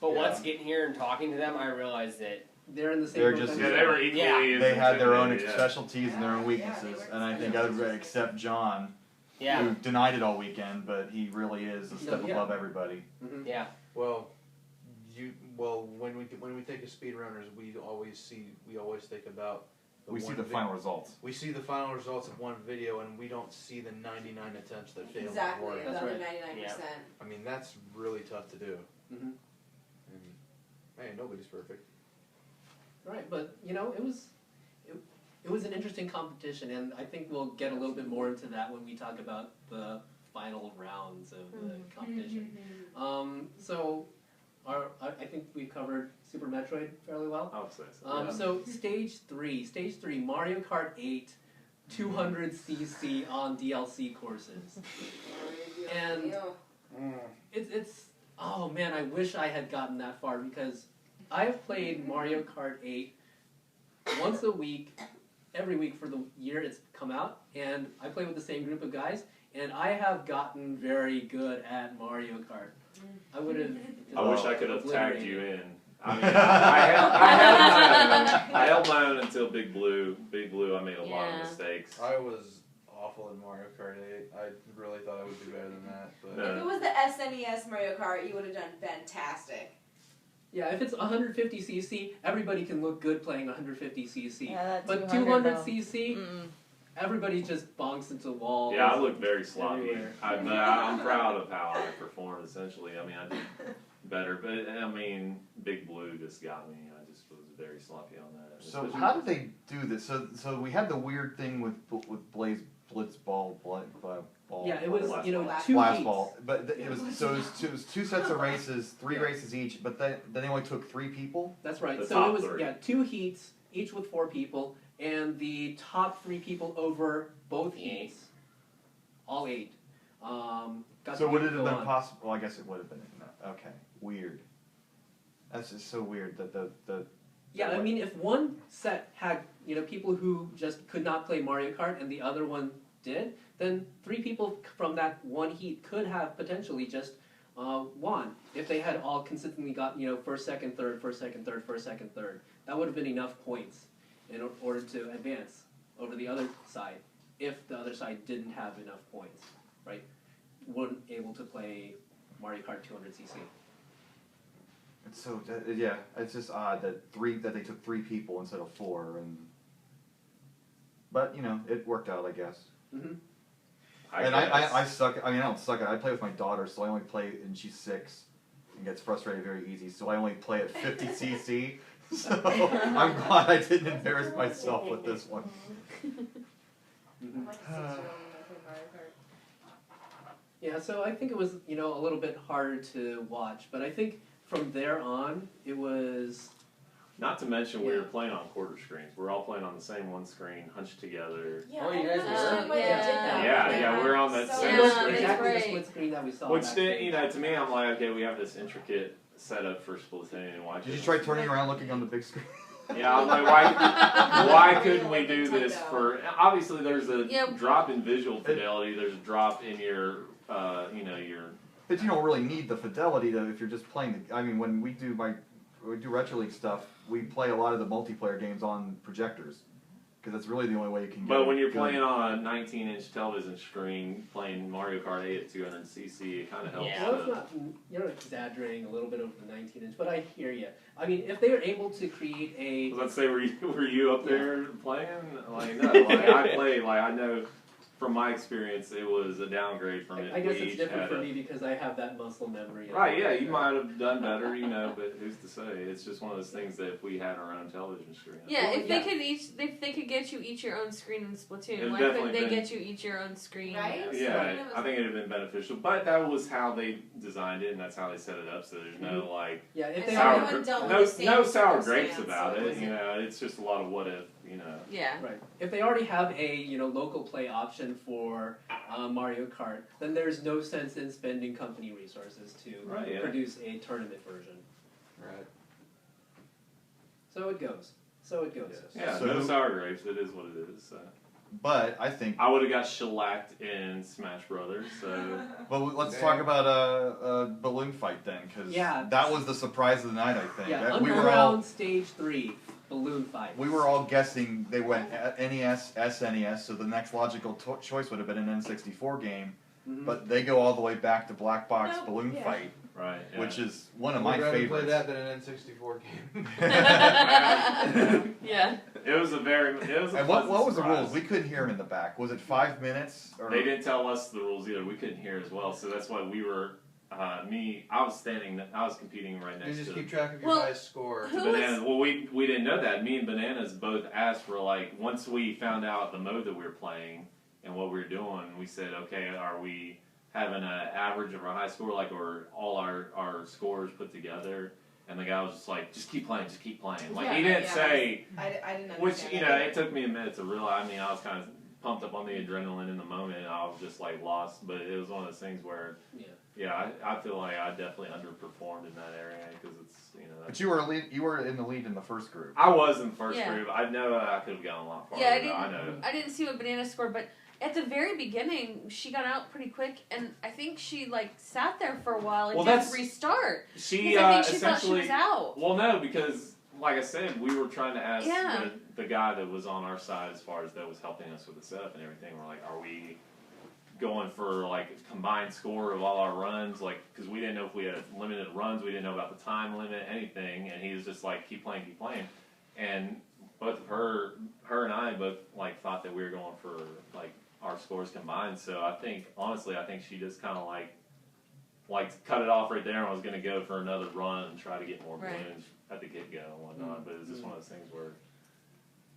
But once getting here and talking to them, I realized that they're in the same. They're just they were equally. They had their own specialties and their own weaknesses, and I think everybody except John. Who denied it all weekend, but he really is a step above everybody. Mm-hmm. Yeah. Well, when we think of speedrunners, we always think about we see the final results. We see the final results of one video, and we don't see the 99 attempts that failed. Exactly, That's the other right. 99%. Yeah. I mean, that's really tough to do. Mm-hmm. And man, nobody's perfect. Right, but it was an interesting competition, and I think we'll get a little bit more into that when we talk about the final rounds of the competition. I think we've covered Super Metroid fairly well. I would say so. So stage three, Mario Kart 8, 200cc on DLC courses, and it's oh man, I wish I had gotten that far because I have played Mario Kart 8 once a week. Every week for the year it's come out, and I play with the same group of guys, and I have gotten very good at Mario Kart. I would have. I wish I could have tagged you in. I mean, I held my own until Big Blue. Big Blue, I made a lot of mistakes. I was awful in Mario Kart 8. I really thought I would do better than that. But If it was the SNES Mario Kart, you would have done fantastic. Yeah, if it's 150cc, everybody can look good playing 150cc. Yeah, that But 200cc, everybody just bonks into walls. Yeah, I look very sloppy. everywhere. I'm proud of how I performed, essentially. I mean, I did better, but I mean, Big Blue just got me. I just was very sloppy on that. So how did they do this? So we had the weird thing with Blitzball, Yeah, it was Blast two Blast heats. Ball, but it was two sets of races, three races each. But then they only took 3 people. That's right. The So top it was 3. 2 heats, each with 4 people, and the top 3 people over both heats, all 8. Got So to would it have go been on. possible? Well, I guess it would have been. Okay, weird. That's just so weird that the Yeah, I mean, if one set had people who just could not play Mario Kart and the other one did, then 3 people from that one heat could have potentially just won if they had all consistently got first, second, third, first, second, third, first, second, third. That would have been enough points in order to advance over the other side. If the other side didn't have enough points, right? Weren't able to play Mario Kart 200cc. It's so yeah. It's just odd that they took 3 people instead of 4, but it worked out, I guess. Mm-hmm. I suck. I mean, I don't suck at it. I play with my daughter, so I only play, and she's 6 and gets frustrated very easy. So I only play at 50cc. So I'm glad I didn't embarrass myself with this one. I'm like a 6-year-old when I play Mario Kart. Yeah, so I think it was a little bit harder to watch, but I think from there on it was. Not to mention we were playing on quarter screens. We're all playing on the same one screen, hunched together. Yeah, Oh, you I guys don't were understand why they did that. Yeah, we're on that So same much- screen. Exactly right. the split screen that we saw. Which back then, then. to me, I'm like, okay, we have this intricate setup for Splatoon. Why Did you couldn't try we- turning around looking on the big screen? Yeah, I'm like, why couldn't we do this for? Obviously, there's a drop in visual fidelity. There's a drop in your, your. But you don't really need the fidelity if you're just playing. I mean, when we do Retro League stuff, we play a lot of the multiplayer games on projectors because that's really the only way you can. But when you're playing on a 19-inch television screen, playing Mario Kart 8 at 200cc, it kind of helps. Well, it's not, you're exaggerating a little bit over the 19-inch, but I hear you. I mean, if they are able to create a... Let's say, were you up there playing? Like, no, like, I play, like, I know from my experience, it was a downgrade from it. I guess it's different for me because I have that muscle memory. Right, yeah, you might have done better, but who's to say? It's just one of those things that if we had our own television screen. Yeah, if they could get you each your own screen in Splatoon, why couldn't they get you each your own screen? Right? Yeah, I think it'd have been beneficial, but that was how they designed it, and that's how they set it up. So there's no Yeah, if And they sour, everyone dealt with no the same sour grapes circumstance, about so it. wasn't- It's just a lot of what if. Yeah. Right. If they already have a local play option for Mario Kart, then there's no sense in spending company resources to produce a tournament version. Right. So it goes. Yeah, So- no sour grapes. It is what it is. But I think. I would have got shellacked in Smash Brothers. So. Well, let's talk about balloon fight then, because that was the surprise of the night. I think. Yeah, We were Underground Stage 3 balloon fight. We were all guessing they went NES, SNES, so the next logical choice would have been an N64 game. Mm-hmm. But they go all the way back to Black Box Balloon Fight, right? Yeah. Which is one of my favorites. Play that than an N64 game. Yeah. It was a And what was the surprise. rules? We couldn't hear him in the back. Was it 5 minutes? Or? They didn't tell us the rules either. We couldn't hear as well, so that's why we were. I was competing right next to. You just keep track of your guys' score. Bananas. Well, we didn't know that. Me and Bananas both asked for once we found out the mode that we were playing and what we were doing, we said, okay, are we having an average of our high score, or all our scores put together? And the guy was just like, just keep playing. He didn't say. I didn't understand. Which it took me a minute to realize. I mean, I was kind of pumped up on the adrenaline in the moment, and I was just lost. But it was one of those things where. Yeah, I feel like I definitely underperformed in that area because it's But you were in the lead in the first group. I was in the first group. I know I could have gone a lot farther. Yeah, I didn't see what Banana scored, but at the very beginning, she got out pretty quick, and I think she sat there for a while and Well, didn't that's- restart. She Because I think she thought she essentially was out. Well, no, because like I said, we were trying to ask Yeah. the guy that was on our side as far as that was helping us with the setup and everything. We're like, are we going for a combined score of all our runs? Because we didn't know if we had limited runs, we didn't know about the time limit, anything. And he was just like, keep playing. And both of her and I both thought that we were going for our scores combined. So I think honestly, she just kind of cut it off right there and was going to go for another run and try to get more Right. balloons at the get go and whatnot. But it's just one of those things where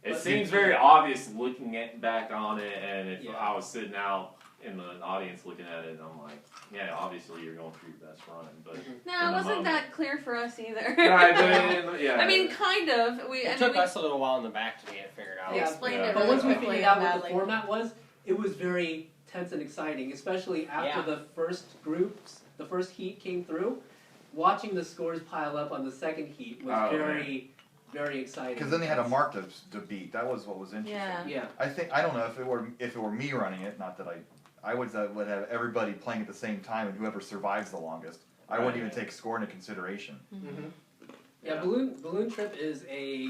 it But seems very obvious looking back on it. And if Yeah. I was sitting out in the audience looking at it, I'm like, yeah, obviously you're going for your best run. But No, in it the wasn't moment- that clear for us either. Right, but yeah. I mean, kind of. It took us a little while in the back to get it figured out. They explained Yeah. it But really once we quickly figured out on what that, the format was, it was very tense and exciting, especially after Yeah. the first heat came through. Watching the scores pile up on the second heat was Oh, very, very exciting. Because then they had a mark to beat. That was what was interesting. Yeah. Yeah. I don't know if it were me running it. Not that I would have everybody playing at the same time, and whoever survives the longest. I wouldn't even take score into consideration. Mm-hmm. Yeah, balloon trip is a.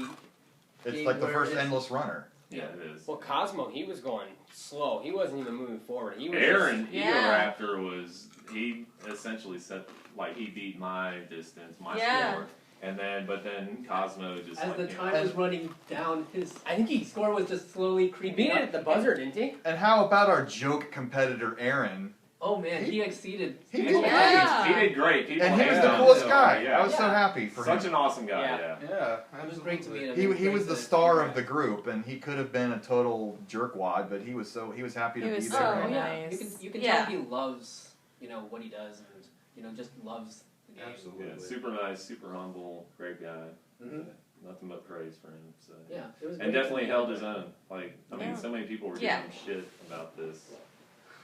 It's game like the where first it's- endless runner. Yeah, it is. Well, Cosmo, he was going slow. He wasn't even moving forward. He was Aaron Yeah. Egoraptor he essentially set he beat my distance, my Yeah. score, and then Cosmo just As the came time up. was running down, I think he score was just slowly He creeping beat up. it at the buzzer, didn't he? And how about our joke competitor Aaron? Oh man, he exceeded. He He did great. People And he was hated the him, coolest so, guy. Yeah. I was so happy for Such him. an awesome guy. Yeah. Yeah. It was great to meet him. He It was was great the to- star of the group, and he could have been a total jerkwad, but he was happy to He be was there. so Oh, nice. yeah. You can Yeah. tell he loves what he does and just loves the game. Absolutely. Yeah, super nice, super humble, great guy. Mhm. Nothing but praise for him. So. Yeah, it was. And great definitely to meet held him. his own. Yeah. So many people were Yeah. giving him shit about this.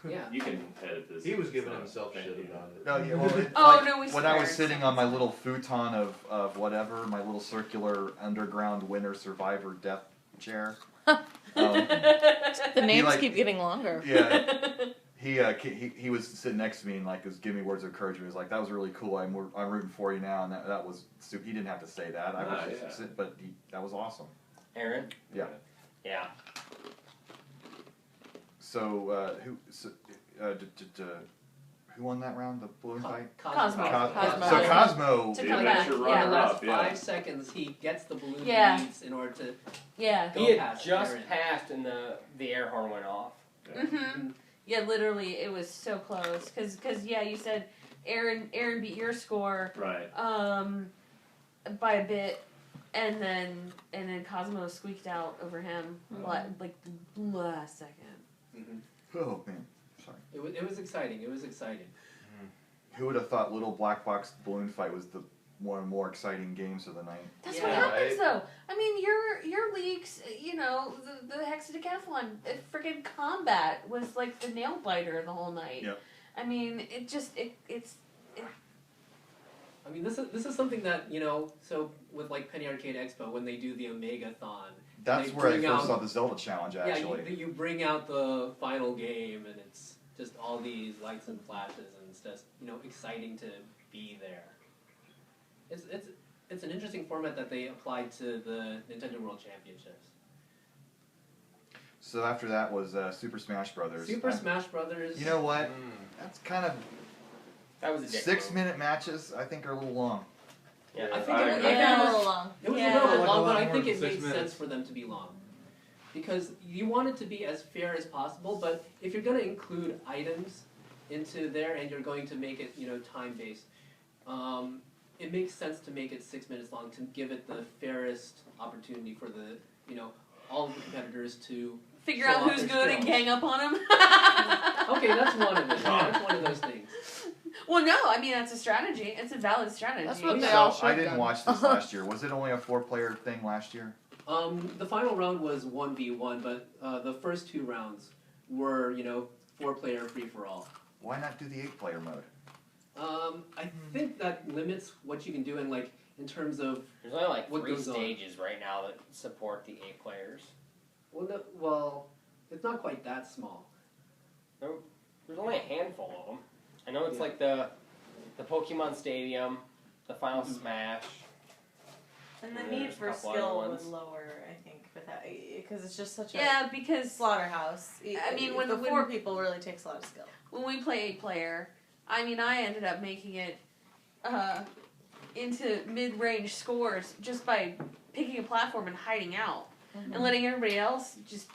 Yeah. You can edit this. He was It's giving not- himself thank shit you. about it. No, yeah, well, Oh, no, we when I was swear. sitting on my little futon of whatever, my little circular underground winner survivor death chair. The names like- keep getting longer. Yeah, he was sitting next to me and was giving me words of encouragement. He was like, "That was really cool. I'm rooting for you now." And that was stupid. He didn't have to say that. I was Yeah. but that was awesome. Aaron? Yeah. Yeah. So who won that round? The balloon fight. Cosmo. Cosmo. So Cosmo. To The come adventure back, In runner the last up, yeah. 5 seconds, he gets the balloon Yeah. leads in order to Yeah. go He had past just Aaron. passed and the air horn went off. Mm-hmm. Yeah, literally, it was so close. Cause yeah, you said Aaron beat your score Right. by a bit, and then Cosmo squeaked out over him like the last second. Mm-hmm. Oh man, sorry. It was exciting. It was exciting. Who would have thought Little Black Box Balloon Fight was one of the more exciting games of the night? That's Yeah, what happens right. though. I mean, your leagues, the hexadecathlon, freaking combat was like the nail biter the whole night. Yep. I mean, it's. I mean, this is something that So with Penny Arcade Expo, when they do the Omega-thon, That's They where I bring first out- saw the Zelda challenge. Actually, you bring out the final game, and it's just all these lights and flashes, and it's just exciting to be there. It's an interesting format that they applied to the Nintendo World Championships. so after that was Super Smash Brothers. Super Smash Brothers. You know what? Mm. That's kind of That was a dick 6 move. minute matches. I think are a little long. Yeah. I think I it, agree. I Yeah, a think little long. it was Yeah. a little Like a long, lot but I more think than it 6 makes minutes. sense for them to be long. Because you want it to be as fair as possible, but if you're going to include items into there and you're going to make it, time-based, it makes sense to make it 6 minutes long to give it the fairest opportunity for the, all of the competitors to Figure show out off who's their good and skills. gang up on him. Okay, that's one of it. That's one of those things. Well, no, I mean that's a strategy. It's a valid strategy. That's what they So all should I have didn't done. watch this last year. Was it only a 4-player thing last year? The final round was 1v1, but the first 2 rounds were, 4-player free-for-all. Why not do the 8-player mode? I think that limits what you can do in terms of There's only What 3 goes on? stages right now that support the 8 players. well, it's not quite that small. There's only a handful of them. I know it's like the Pokemon Stadium, the Final Smash. And the Yeah, need there's a for couple other skill ones. was lower, I think, with that, because it's just such a Yeah, because slaughterhouse. I mean, when the when- 4 people really takes a lot of skill. when we play 8-player, I mean, I ended up making it into mid-range scores just by picking a platform and hiding out and letting everybody else just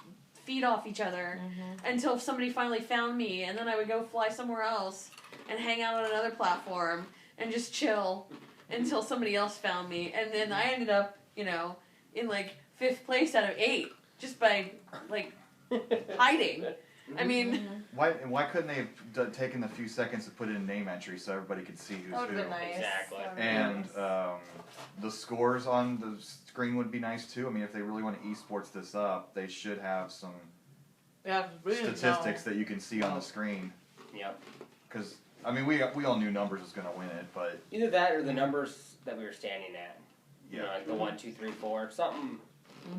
feed off each other until somebody finally found me, and then I would go fly somewhere else and hang out on another platform and just chill until somebody else found me, and then I ended up, you know, in like 5th place out of 8 just by like hiding. I mean, Why couldn't they have taken the few seconds to put in name entry so everybody could see who's That would who? have been nice. Exactly. That would've been And nice. the scores on the screen would be nice too. I mean, if they really want to esports this up, they should have some Yeah, we didn't statistics know. that you can see on the screen. Yep. Because I mean, we all knew numbers was going to win it, but Either that or the numbers that we were standing at. You know, yeah, like the 1, 2, 3, 4, something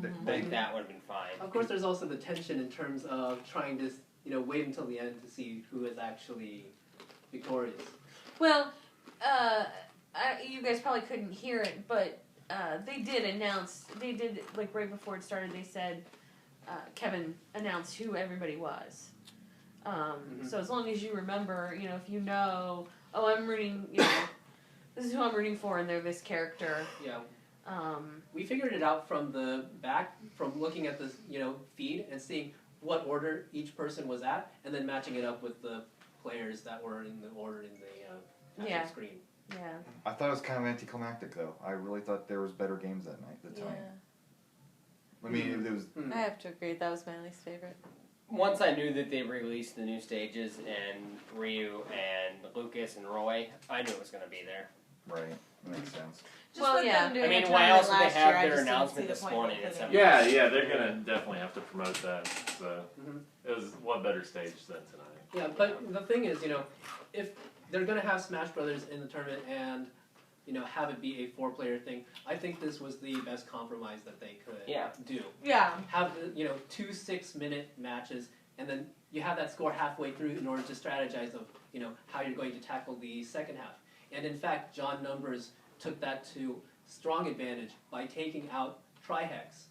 they, like that would have been fine. Of course, there's also the tension in terms of trying to, wait until the end to see who is actually victorious. well, you guys probably couldn't hear it, but they did announce. They did like right before it started. They said Kevin announced who everybody was. So as long as you remember, if you know, oh, I'm rooting. This is who I'm rooting for, and they're this character. Yeah. We figured it out from looking at this, feed and seeing what order each person was at, and then matching it up with the players that were in the order in the Yeah. screen. Yeah. I thought it was kind of anticlimactic though. I really thought there was better games that night. The time. I mean, it was. I have to agree. That was my least favorite. Once I knew that they released the new stages and Ryu and Lucas and Roy, I knew it was going to be there. Right, makes sense. Just Well, with yeah. them doing I mean, a why else would they tournament last have year, I their just didn't announcement see the this point morning in at putting 7? it. Yeah, they're gonna definitely have to promote that. So it was what better stage than tonight? Yeah, but the thing is, if they're going to have Smash Brothers in the tournament and, have it be a 4-player thing, I think this was the best compromise that they could do. Yeah. Have, 2 6-minute matches, and then you have that score halfway through in order to strategize of, how you're going to tackle the second half. And in fact, John Numbers took that to strong advantage by taking out Trihex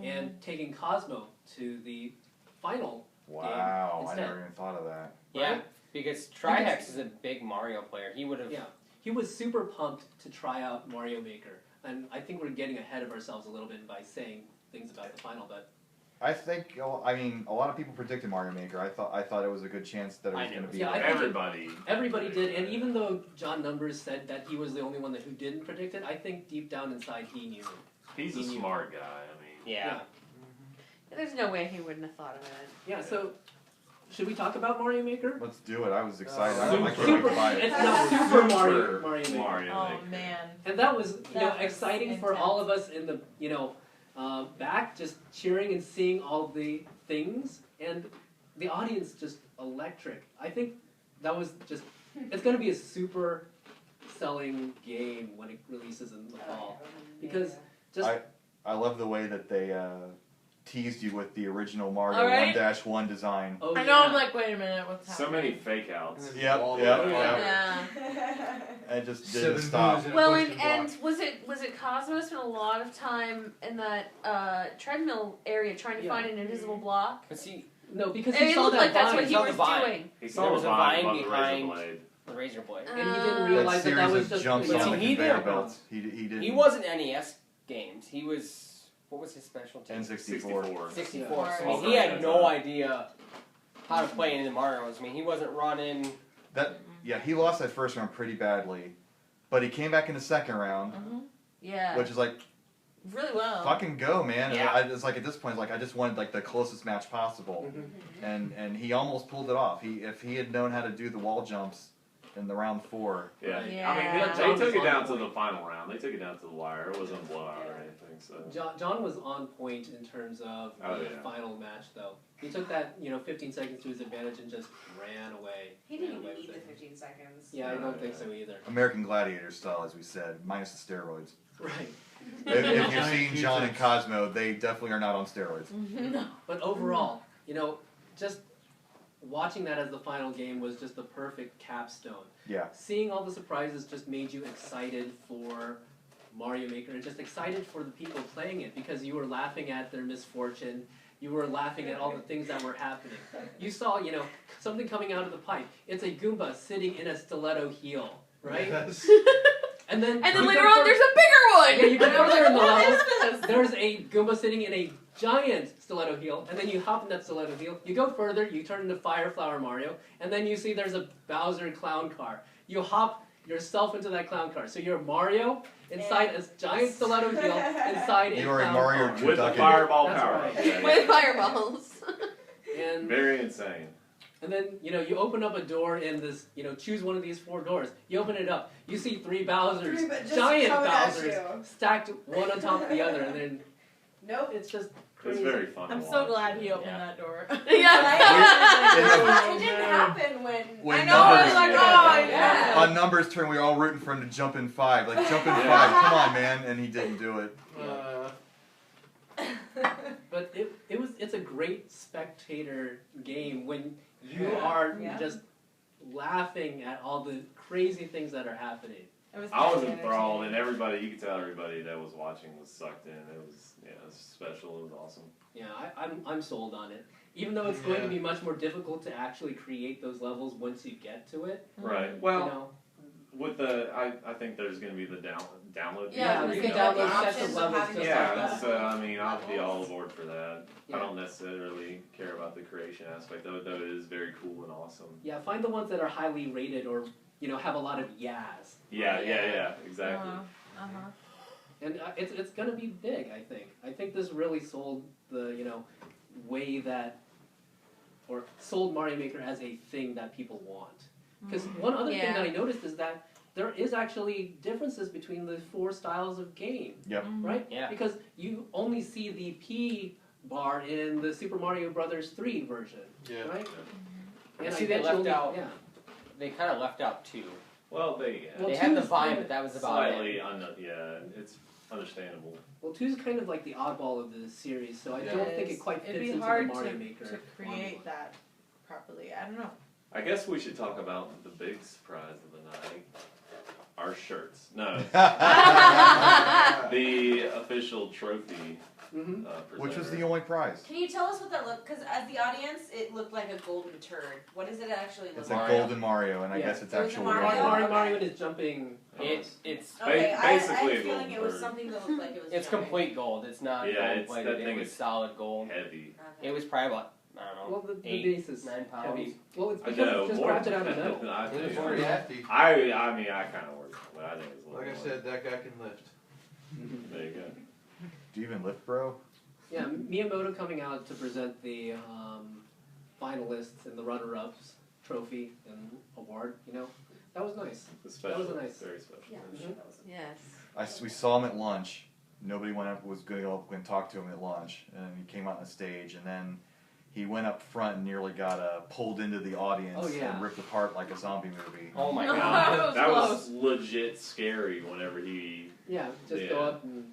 and taking Cosmo to the final Wow, I instead. never even thought of that. Yeah, Right? because Trihex is a big Mario player. He would have. Yeah. He was super pumped to try out Mario Maker. And I think we're getting ahead of ourselves a little bit by saying things about the final, but I think. I mean, a lot of people predicted Mario Maker. I thought it was a good chance that it was I going to know. be. Yeah, I there. think everybody did, and even though John Numbers said that he was the only one who didn't predict it, I think deep down inside he knew. He's a smart guy. I mean, Yeah. There's no way he wouldn't have thought of it. Yeah, so should we talk about Mario Maker? Let's do it. I was excited. I can't Super, wait to buy it. it's not Super Mario Maker. Oh man. And that was, That was exciting for intense. all of us in the, back, just cheering and seeing all the things, and the audience just electric. I think that was just, it's going to be a super selling game when it releases in the fall. Because just, I love the way that they teased you with the original Mario All right. 1-1 design. oh I yeah. know. I'm like, wait a minute. What's so happening? many fake outs. Yep. Yeah. It just Seven didn't stop. moves and a Well, question and block. was it Cosmo spent a lot of time in that treadmill area trying to Yeah. find an invisible block? But see, No, because And he it saw looked that like that's vine. what he saw was the vine. doing. He There saw was the a vine vine above the razor behind blade. the Razor Blade. And he didn't Uh, That realize that series was of just jumps yeah. on the See, he conveyor didn't- belts. He didn't. He wasn't NES games. He was, what was his specialty? N64. 64. So, I Yeah. mean, he had no idea how to play any of the Marios. I mean, he wasn't running. Yeah, he lost that first round pretty badly, but he came back in the second round, Yeah. which is like really well. fucking go, man. Yeah. It's like at this point, it's like I just wanted like the closest match possible, and he almost pulled it off. If he had known how to do the wall jumps in the round 4. Yeah. Yeah. I mean, Yeah. they took it John down was to on the point. final round. They took it down to the wire. It wasn't a blowout or anything. So. John was on point in terms of Oh, the yeah. final match, though. He took that, 15 seconds to his advantage and just ran away. He didn't Ran even away need with the it. 15 seconds. Yeah, I don't think so either. American Gladiator style, as we said, minus the steroids. Right. If you've seen John and Cosmo, they definitely are not on steroids. No. But overall, just watching that as the final game was just the perfect capstone. Yeah. Seeing all the surprises just made you excited for Mario Maker and just excited for the people playing it because you were laughing at their misfortune. You were laughing at all the things that were happening. You saw, something coming out of the pipe. It's a Goomba sitting in a stiletto heel, right? Yes. And then later on, there's a bigger one. Yeah, you go further in the What level. is this? There's a Goomba sitting in a giant stiletto heel, and then you hop in that stiletto heel. You go further, you turn into Fire Flower Mario, and then you see there's a Bowser clown car. You hop yourself into that clown car. So you're Mario inside a giant stiletto heel inside a You are a clown Mario car. With the Turducken. fireball That's power. right. Yeah, With fireballs. And Very insane. And then, you open up a door in this, choose one of these 4 doors. You open it up. You see 3 Bowsers, Just giant coming at Bowsers, you. stacked one on top of the other. And then Nope. it's just It's crazy. very fun. I'm to so watch. glad he opened Yeah. that door. Yeah. It didn't happen when. When I know, I was numbers- like, oh, yeah. On numbers turn, we were all rooting for him to jump in 5. Like, jump in 5. Come on, man. And he didn't do it. But it's a great spectator game when you Yeah. are Yeah. just laughing at all the crazy things that are happening. It was I was very enthralled, and entertaining. everybody, you could tell everybody that was watching was sucked in. It was special. It was awesome. Yeah, I'm sold on it. Even though it's going to be much more difficult to actually create those levels once you get to it. Right. Well, with the, I think there's going to be the download. Yeah, you you can can download download options sets of of levels having just Yeah, like that. so I mean, I'll be all aboard for that. Yeah. I don't necessarily care about the creation aspect of it, though it is very cool and awesome. Yeah, find the ones that are highly rated or have a lot of yas. Yeah, exactly. And it's gonna be big, I think. I think this really sold the way that, or sold Mario Maker as a thing that people want. Because one other thing Yeah. that I noticed is that there is actually differences between the 4 styles of game, Yep. right? Yeah. Because you only see the P bar in the Super Mario Brothers 3 version, Yeah. right? And I see, they bet you left only- out- Yeah. They kind of left out 2. Well, they Well, They had the two's vine, kind but of that was about slightly, it. it's understandable. Well, 2's kind of like the oddball of the series, so I Yeah. don't think it quite fits It'd be into hard the Mario to, Maker. to create that properly. I don't know. I guess we should talk about the big surprise of the night. Our shirts. No. The official trophy. Mm-hmm. Which was presenter. the only prize. Can you tell us what that looked? Because as the audience, it looked like a golden turd. What does it actually look It's like? a golden Mario, and I Yeah. guess it's It was a actually Mario? Mario, Okay. is jumping. It's Okay, I basically had a a feeling golden it was bird. something that looked like it was. it's jumping. complete gold. It's not Yeah, gold it's- plated. that thing It was is solid gold. Heavy. Okay. It was probably about, I don't Well, know, the 8, base is 9 pounds. heavy. Well, it's I because know, it's just more crafted out of metal. I It was think pretty hefty. I mean, I kind of worked on it, but I think it was a little Like I more. said, that guy can lift. There you go. Do you even lift, bro? Yeah, Miyamoto coming out to present the finalists and the runner-ups trophy and award. That was nice. The special, That was a nice- very special. Yeah, I'm sure that was. Yes. We saw him at lunch. Nobody was going to go up and talk to him at lunch, and he came out on the stage, and then he went up front and nearly got pulled into the audience Oh, yeah. and ripped apart like a zombie movie. Oh my That god. was That was close. legit scary whenever he. Yeah, just Yeah. go up and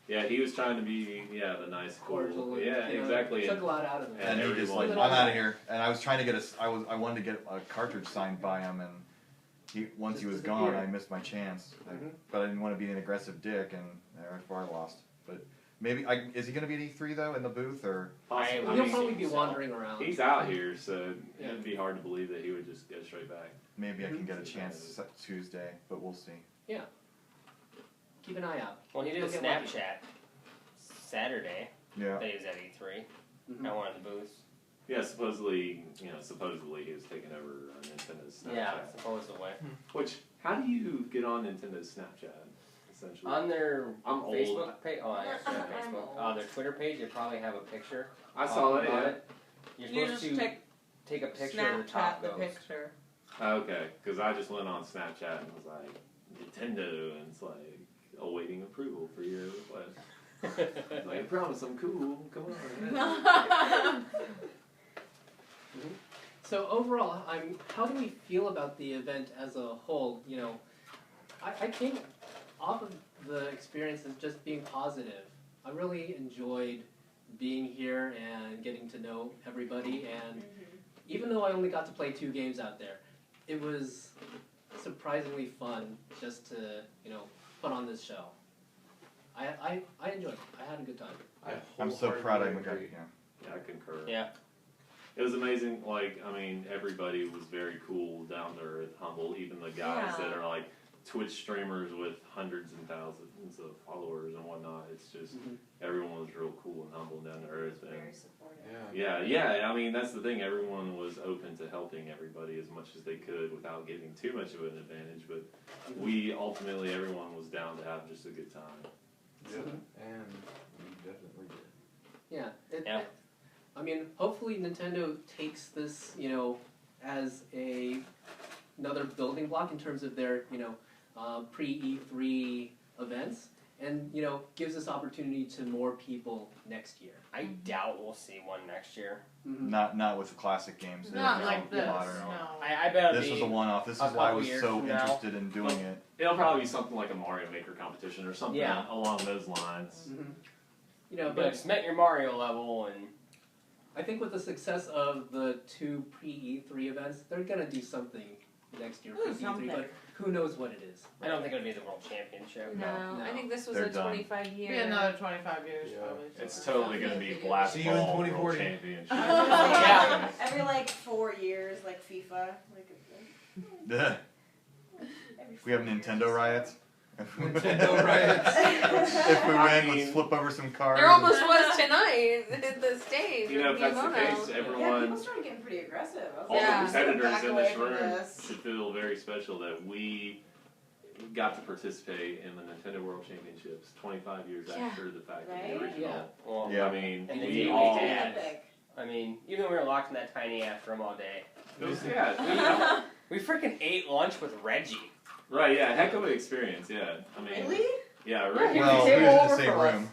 Yeah, he was trying to be the nice cordial. cool. And, Yeah, exactly. Took a lot out of it. And he just everyone- like, I'm out of here. And I was trying to get I wanted to get a cartridge signed by him, and once Just he was disappeared. gone, I missed my chance. Mhm. But I didn't want to be an aggressive dick, and therefore I lost. But maybe is he going to be at E3 though in the booth or? Possibly. I He'll mean, probably be so- wandering around. He's out here, so Yeah. it'd be hard to believe that he would just go straight back. Maybe I can get a Mhm. chance Tuesday, but we'll see. Keep an eye out. Well, he did a Look at Lucky. Snapchat Saturday Yeah. that he was at E3 Mhm. at one of the booths. Yeah, supposedly he was taking over Nintendo's Snapchat. Yeah, supposedly. Which, how do you get on Nintendo's Snapchat? Essentially, On their I'm old. Facebook page, oh, I guess they're on I'm Facebook. old. Their Twitter page, they probably have a picture. I saw that. talking about Yeah. it. You're You supposed just to take a picture of the Snapchat top the goes. picture. Okay, because I just went on Snapchat and was like, Nintendo, and it's like awaiting approval for your request. It's like, I promise I'm cool. Come on. So overall, how do we feel about the event as a whole? I came off of the experience as just being positive. I really enjoyed being here and getting to know everybody, and even though I only got to play 2 games out there, it was surprisingly fun just to, put on this show. I enjoyed it. I had a good time. I'm so proud I got agree. Yeah, I concur. Yeah. It was amazing. Everybody was very cool, down to earth, humble. Even the guys that are like Twitch streamers with hundreds and thousands of followers and whatnot. It's just everyone was real cool and humble and down to earth. And Very supportive. yeah. I mean, that's the thing. Everyone was open to helping everybody as much as they could without giving too much of an advantage. But everyone was down to have just a good time. Yeah, and we definitely did. Yeah. I mean, hopefully Nintendo takes this, as another building block in terms of their, pre-E3 events, and gives this opportunity to more people next year. I doubt we'll see one next year. Not with the classic games. Not like this. Modern. No. I bet This was a one-off. This is why I was so interested in doing it. It'll probably be something like a Mario Maker competition or something along those lines. But just met your Mario level, and I think with the success of the 2 pre-E3 events, they're gonna do something next year for E3, but who knows what it is. I don't think it'll be the World Championship. No, I think this was a 25-year. Be another 25 years, probably. It's totally going to be See you in Blackball 2040. World Championship. Yeah. Every 4 years, like FIFA. We have Nintendo riots. Nintendo riots. If we win, let's flip over some cards. There almost was tonight at the stage. If that's the case, Yeah, everyone, people started getting pretty aggressive. I was all like, Yeah. the competitors back in away this from room this. should feel very special that we got to participate in the Nintendo World Championships 25 years after the fact of the Right? original. Well, Yeah. I mean, And the we game all... we had. Epic. I mean, even though we were locked in that tiny ass room all day, It was, yeah, we freaking ate lunch with Reggie. right, yeah, heck of an experience, yeah. I mean, Really? yeah, Yeah, right. he Well, came who's in the over same for us. room?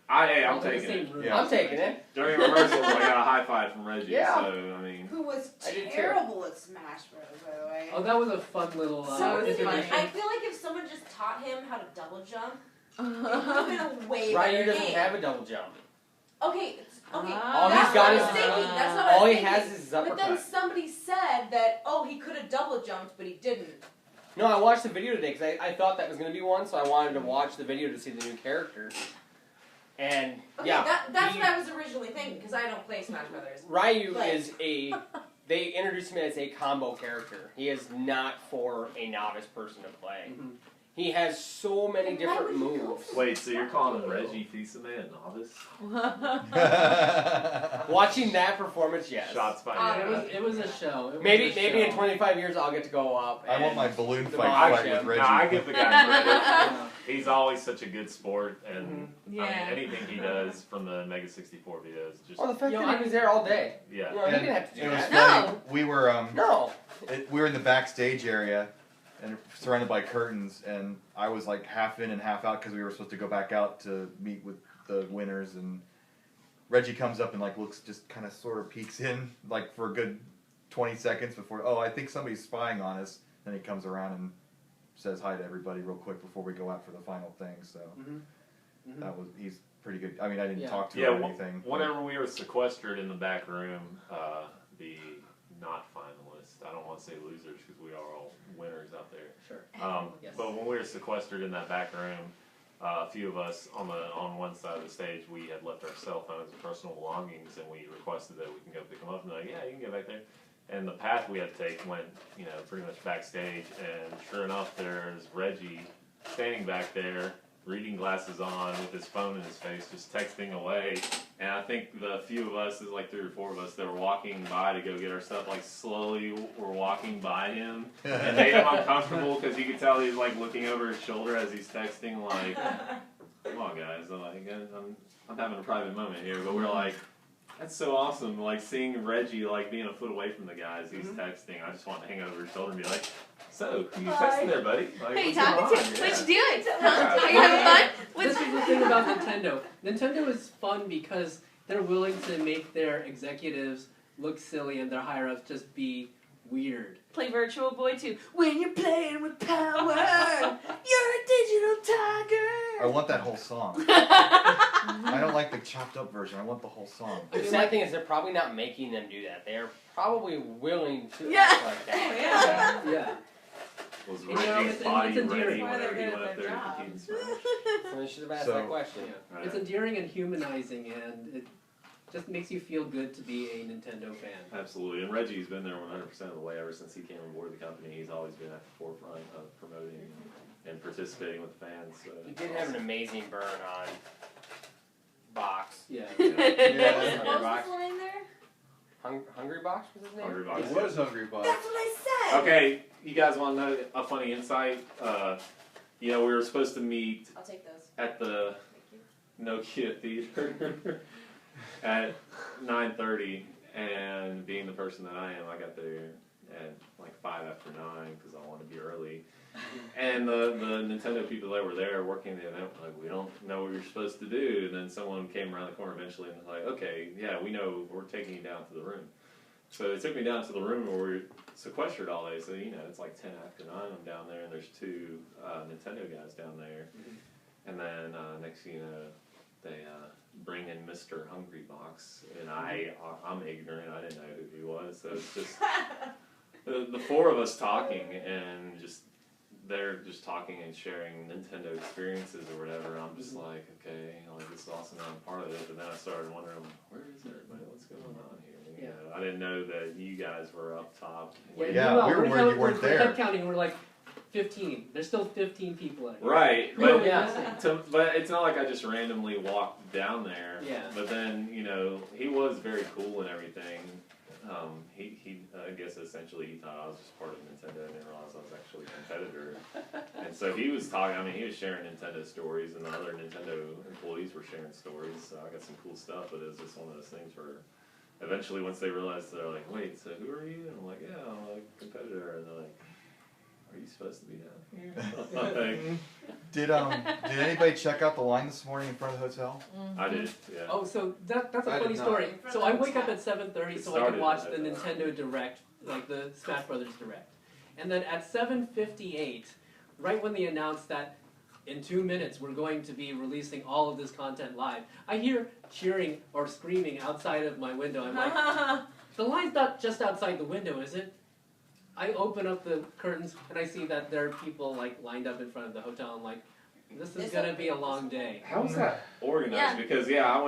I'm In the taking same it. room. Yeah. I'm taking it. During rehearsals, I got a high five from Reggie, Yeah. so, I mean... Who was I did too. terrible at Smash Bros, by the way. Oh, that was a fun little So intermission. I feel like if someone just taught him how to double jump, it would have been a way Ryu better doesn't game. have a double jump. Okay, All that's he's got what I is was thinking. That's what I all was he thinking. has is his But then uppercut. somebody said that, he could have double jumped, but he didn't. No, I watched the video today because I thought that was going to be one, so I wanted to watch the video to see the new character. And Okay, yeah, that's what I was originally thinking, because I don't play Smash Brothers. Ryu But- is they introduced him as a combo character. He is not for a novice person to play. Mhm. He has so many Then why different would he go moves. for Wait, so you're calling Reggie Fils-Aimé a novice? Watching that performance, yes. Shots fired. It was a show. It was Maybe a maybe in show. 25 years I'll get to go up. I want and my balloon the fight box with him. Reggie. No, I give the guy credit. Yeah. He's always such a good sport, and Yeah. I mean, anything he does from the Mega 64 videos, just Oh, the fact Yo, that he was there all day. yeah. You know, he And didn't have to do it was that. No. funny. We were No. we were in the backstage area and surrounded by curtains, and I was like half in and half out because we were supposed to go back out to meet with the winners, and Reggie comes up and like looks, just kind of sort of peeks in like for a good 20 seconds before, I think somebody's spying on us. Then he comes around and says hi to everybody real quick before we go out for the final thing. So he's pretty good. I mean, I didn't talk to him or anything. Whenever we were sequestered in the back room, the not finalists, I don't want to say losers because we are all winners out there. Sure. Yes. But when we were sequestered in that back room, a few of us on one side of the stage, we had left our cell phones and personal belongings, and we requested that we can go pick them up. And they're like, yeah, you can get back there. And the path we had to take went, pretty much backstage. And sure enough, there's Reggie standing back there, reading glasses on, with his phone in his face, just texting away. And I think the few of us, there's like 3 or 4 of us that were walking by to go get our stuff, like slowly were walking by him. And made him uncomfortable because you could tell he was like looking over his shoulder as he's texting, like, come on guys, I'm having a private moment here. But we're like, that's so awesome, like seeing Reggie like being a foot away from the guys he's texting. I just want to hang over his shoulder and be like, so, who you texting there, buddy? Like, Hey, what's talking going to? on? What Yeah. you doing? Yeah. Are you having fun? This is the thing about Nintendo. Nintendo is fun because they're willing to make their executives look silly and their higher-ups just be weird. Play Virtual Boy 2. When you're playing with power, you're a digital tiger. I want that whole song. I don't like the chopped up version. I want the whole song. The sad thing is they're probably not making them do that. They're probably willing to Yeah. act like that. Yeah. Was You know, Reggie's body it's ready endearing. whenever he They're went up good there at to their compete in Smash? So they should have asked So- that question. Right. It's endearing and humanizing, and it just makes you feel good to be a Nintendo fan. Absolutely, and Reggie's been there 100% of the way ever since he came on board the company. He's always been at the forefront of promoting and participating with fans. So He did have an amazing burn on Box. Yeah. What Yeah. was Box. the line there? Hungry Box was his name? Hungry Box. It was Hungry Box. That's what I said. Okay, you guys want to know a funny insight? We were supposed to meet I'll take those. at the Nokia Theater at 9:30, and being the person that I am, I got there at like 5 after 9 because I wanted to be early. And the Nintendo people that were there working the event were like, we don't know what you're supposed to do. And then someone came around the corner eventually and was like, okay, yeah, we know, we're taking you down to the room. So they took me down to the room where we were sequestered all day. So, it's like 10 after 9, I'm down there, and there's 2 Nintendo guys down there. And then next thing you know, they bring in Mr. Hungry Box, and I'm ignorant, I didn't know who he was. So it's just the 4 of us talking, and they're just talking and sharing Nintendo experiences or whatever. I'm just like, okay, this is awesome that I'm part of it. But then I started wondering, where is everybody? What's going on here? Yeah. I didn't know that you guys were up top. Yeah, we were worried you weren't there. Head counting, we're like 15. There's still 15 people at it. Right, Really? but Yeah. But it's not like I just randomly walked down there. Yeah. But then he was very cool and everything. He I guess essentially he thought I was just part of Nintendo and didn't realize I was actually a competitor. And so he was talking. I mean, he was sharing Nintendo stories, and the other Nintendo employees were sharing stories. So I got some cool stuff. But it was just one of those things where eventually, once they realized, they're like, "Wait, so who are you?" And I'm like, "Yeah, I'm a competitor." And they're like, "Are you supposed to be down here?" Did anybody check out the line this morning in front of the hotel? I did. Yeah. Oh, so that's a I did funny not. story. So I wake up at 7:30 It so I can started watch at the that. Nintendo Direct, like the Smash Brothers Direct. And then at 7:58, right when they announced that in 2 minutes we're going to be releasing all of this content live, I hear cheering or screaming outside of my window. I'm like, the line's not just outside the window, is it? I open up the curtains and I see that there are people lined up in front of the hotel. I'm like, this is gonna be a long day. How was that organized? Yeah. Because I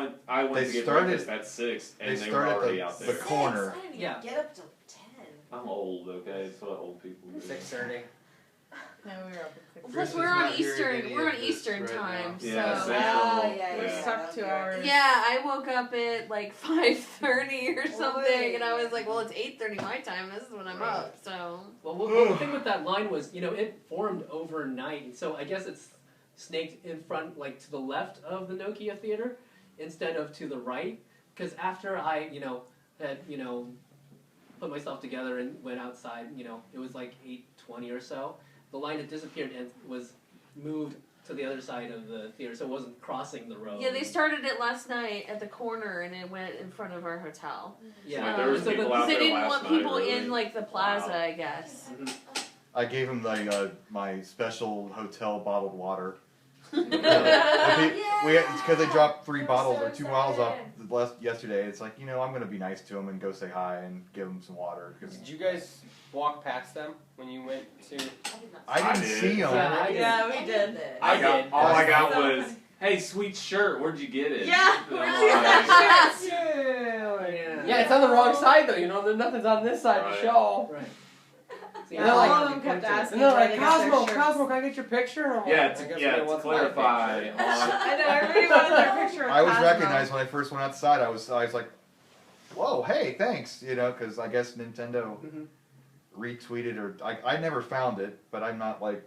went They to get started- breakfast at 6, and they they were started already out the there. corner. I didn't even Yeah. get up till 10. I'm old, okay? It's what old people do. 6:30. No, we were up at 6. Plus, Chris we're is on not hearing Eastern. any We're of on this Eastern right time, now. so Yeah, Oh, Central. yeah. We're Yeah. stuck 2 hours. yeah, I woke up at like 5:30 or something, Oy. and I was like, "Well, it's 8:30 my time. This is when I'm up." So Well, the thing with that line was, it formed overnight, and so I guess it's snaked in front, to the left of the Nokia Theater, instead of to the right. Because after I, had, put myself together and went outside, it was like 8:20 or so. The line had disappeared and was moved to the other side of the theater, so it wasn't crossing the road. yeah, they started it last night at the corner, and it went in front of our hotel. Yeah, Like, there was so people out They there didn't last want night, people really. in the plaza, Wow. I guess. I gave him my special hotel bottled water. Yeah. It's because they dropped 3 I'm bottles so or 2 bottles off excited. yesterday. It's like, I'm going to be nice to him and go say hi and give him some water. Because Did you guys walk past them when you went to? I didn't did. see him. Yeah, Yeah, we did. I did. All I got So was, "Hey, sweet shirt, where'd you get it?" Yeah, And where'd I'm you like, get that shirt? Yeah, it's on the wrong side though. There's nothing's on this side Right. to show. Right. So Yeah, all of them kept asking. And they're like, trying to get their Cosmo, shirts. Cosmo, can I get your picture? And I'm Yeah, like, I guess I to want my clarify, picture. I know, everybody wanted their picture of I was Cosmo. recognized when I first went outside. I was like, whoa, hey, thanks. Because I guess Nintendo retweeted or I never found it, but I'm not like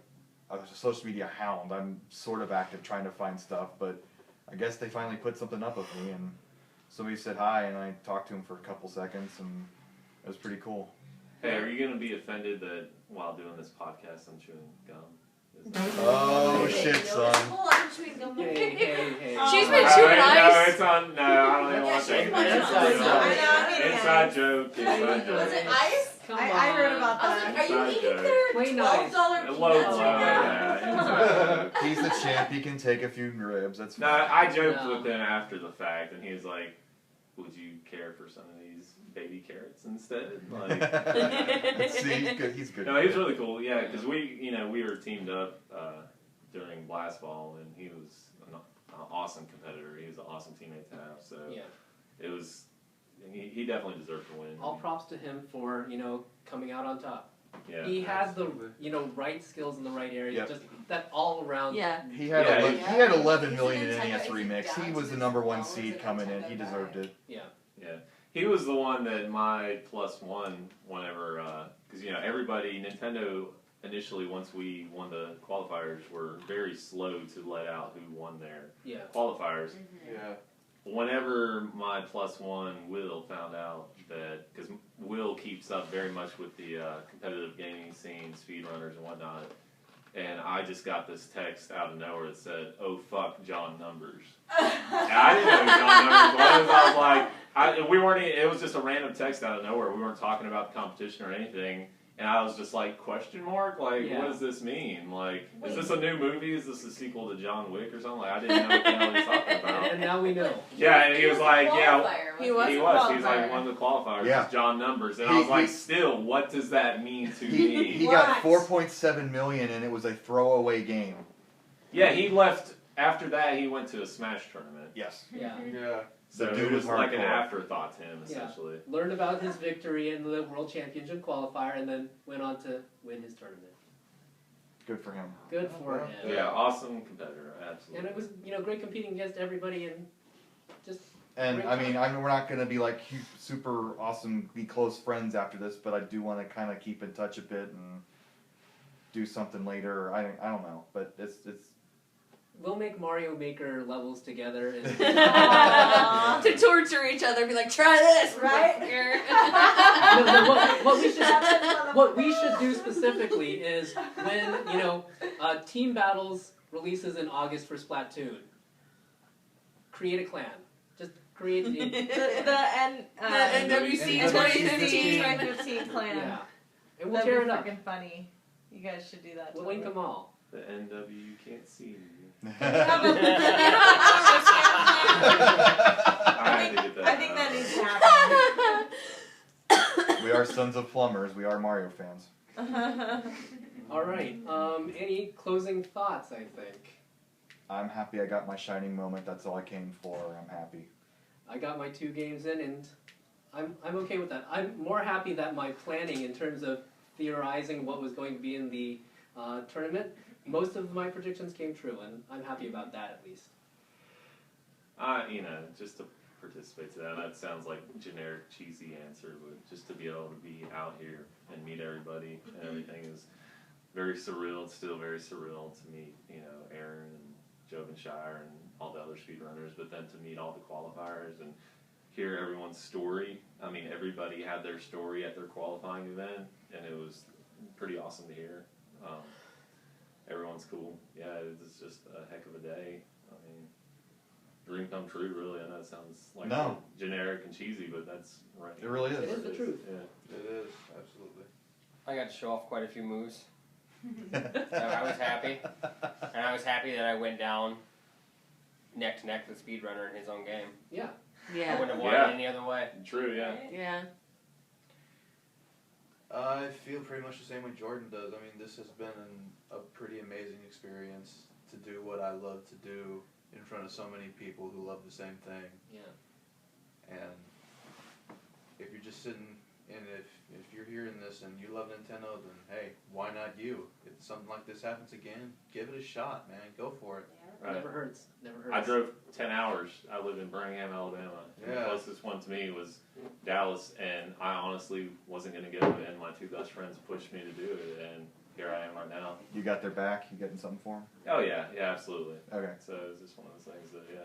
a social media hound. I'm sort of active trying to find stuff, but I guess they finally put something up with me and somebody said hi and I talked to him for a couple seconds and it was pretty cool. Hey, are you gonna be offended that while doing this podcast I'm chewing gum? Oh shit, son. Full on chewing gum. Hey. She's been No, chewing no, ice. it's on. No, I don't even Yeah, want she's to take much it. on ice. Inside joke. Inside joke. Was it ice? Come I on. heard about I was that. like, are you Inside eating joke. their Play nice. $12 Low peanuts blow, right now? yeah. Inside joke. He's the champ. He can take a few ribs. That's No, fine. I joked No. with him after the fact, and he was like, "Would you care for some of these baby carrots instead?" Like, See, he's good. He's good. no, he was really cool. Yeah, because we were teamed up during blast ball, and he was an awesome competitor. He was an awesome teammate to have. So Yeah. it was. He definitely deserved to win. All props to him for coming out on top. Yeah. He had the right skills in the right areas. Yep. Just that all around. Yeah. He had Yeah, he had 11 He's million an in Nintendo- NES he's remix. down He to was the his number one bones seed as a coming in. Nintendo He guy. deserved it. Yeah. He was the one that my +1 whenever, because everybody, Nintendo initially, once we won the qualifiers, were very slow to let out who won their Yeah. qualifiers. Yeah. Whenever my +1 Will found out that, because Will keeps up very much with the competitive gaming scene, speedrunners and whatnot, and I just got this text out of nowhere that said, "Oh fuck, John Numbers." And I didn't know who John Numbers was. I was like, we weren't. It was just a random text out of nowhere. We weren't talking about the competition or anything. And I was just like, question mark? Like, Yeah. what does this mean? Like, is this a new movie? Is this a sequel to John Wick or something? Like, I didn't know what the hell he was talking about. And now we know. Yeah, and he was like, yeah. He He was. He a was. He was qualifier. like one of the qualifiers. Yeah. Is John Numbers. And He- I was like, he- still, what does that mean to me? He got 4.7 million, and it was a throwaway game. Yeah, he left. After that, he went to a Smash tournament. Yes. Yeah. Yeah. So The dude it was is like an hardcore. afterthought to him, Yeah. essentially. Learned about his victory in the World Championship qualifier, and then went on to win his tournament. Good for him. Good for him. Yeah, awesome competitor, absolutely. And it was great competing against everybody and just. And Great I mean, we're not going to be like super awesome, be close friends after this, but I do want to kind of keep in touch a bit and do something later. I don't know, but it's. We'll make Mario Maker levels together and To torture each other, be like, try this, Right? Here. what we should do specifically is when Team Battles releases in August for Splatoon. Create a clan. Just create The NWC NWC 2015. 2015 clan. yeah, and we'll That'd tear be it up. freaking funny. You guys should do that. We'll link them all. The NW, you can't see me. I I had to get that think out. that needs to happen. We are sons of plumbers. We are Mario fans. All right. Any closing thoughts? I think I'm happy I got my shining moment. That's all I came for. I'm happy. I got my 2 games in, and I'm okay with that. I'm more happy that my planning in terms of theorizing what was going to be in the tournament, most of my predictions came true, and I'm happy about that at least. Just to participate to that sounds like a generic, cheesy answer, but just to be able to be out here and meet everybody and everything is very surreal. It's still very surreal to meet, Aaron and Jovenshire and all the other speedrunners, but then to meet all the qualifiers and hear everyone's story. I mean, everybody had their story at their qualifying event, and it was pretty awesome to hear. Everyone's cool. Yeah, it's just a heck of a day. I mean, dream come true, really. I know it sounds like generic and cheesy, but that's right. It really is. It is the truth. Yeah. It is, absolutely. I got to show off quite a few moves. So I was happy. And I was happy that I went down neck to neck with Speedrunner in his own game. Yeah. I wouldn't have won Yeah. it any other way. True, yeah. Yeah. I feel pretty much the same way Jordan does. I mean, this has been a pretty amazing experience to do what I love to do in front of so many people who love the same thing. Yeah. And if you're just sitting, and if you're hearing this and you love Nintendo, then hey, why not you? If something like this happens again, give it a shot, man. Go for it. Right. Never hurts. Never hurts. I drove 10 hours. I live in Birmingham, Alabama. And Yeah. the closest one to me was Dallas, and I honestly wasn't going to go, and my 2 best friends pushed me to do it, and here I am right now. You got their back? You getting something for them? Oh, yeah, absolutely. Okay. So it's just one of those things that, yeah.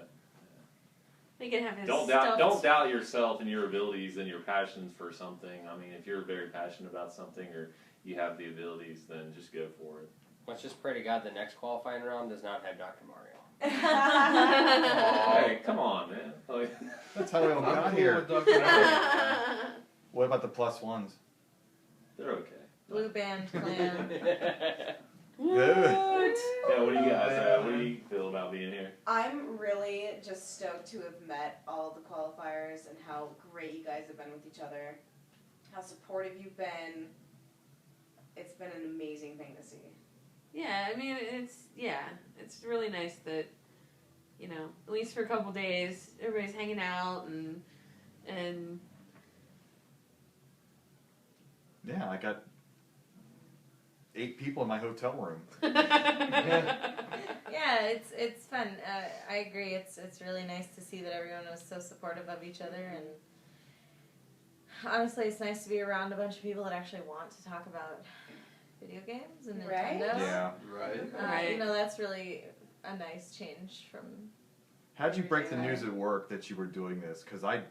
They can have his Don't stuffed- doubt yourself and your abilities and your passions for something. I mean, if you're very passionate about something or you have the abilities, then just go for it. Let's just pray to God the next qualifying round does not have Dr. Mario. Hey, come on, man. Like, That's how we all got cool here. with Dr. Mario. What about the plus ones? they're okay. Blue band clan. Good. Yeah, what do you guys what do you feel about being here? I'm really just stoked to have met all the qualifiers and how great you guys have been with each other, how supportive you've been. It's been an amazing thing to see. Yeah, I mean, it's really nice that, you know, at least for a couple days, everybody's hanging out and Yeah, I got 8 people in my hotel room. Yeah, it's fun. I agree. It's really nice to see that everyone was so supportive of each other, and honestly, it's nice to be around a bunch of people that actually want to talk about video games and Right? Nintendo. Yeah. Right. Right. You know, that's really a nice change from. How'd you break the news at work that you were doing this? Because I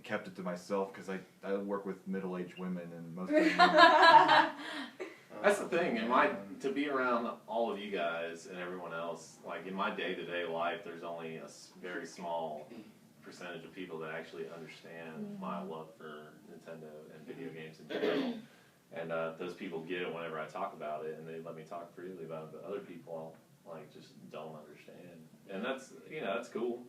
kept it to myself because I work with middle-aged women and most of them. That's the thing. To be around all of you guys and everyone else, like in my day-to-day life, there's only a very small percentage of people that actually understand my love for Nintendo and video games in general. And those people get it whenever I talk about it, and they let me talk freely about it. But other people, like, just don't understand. And that's, you know, that's cool.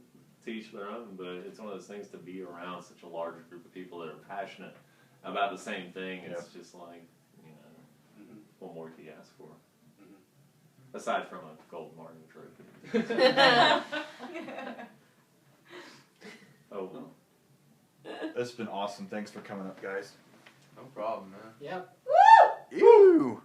To each their own. But it's one of those things to be around such a large group of people that are passionate about the same thing. It's just like, you know, what more can you ask for? Aside from a gold Martin trophy. Oh well. It's been awesome. Thanks for coming up, guys. No problem, man. Yep. Ew!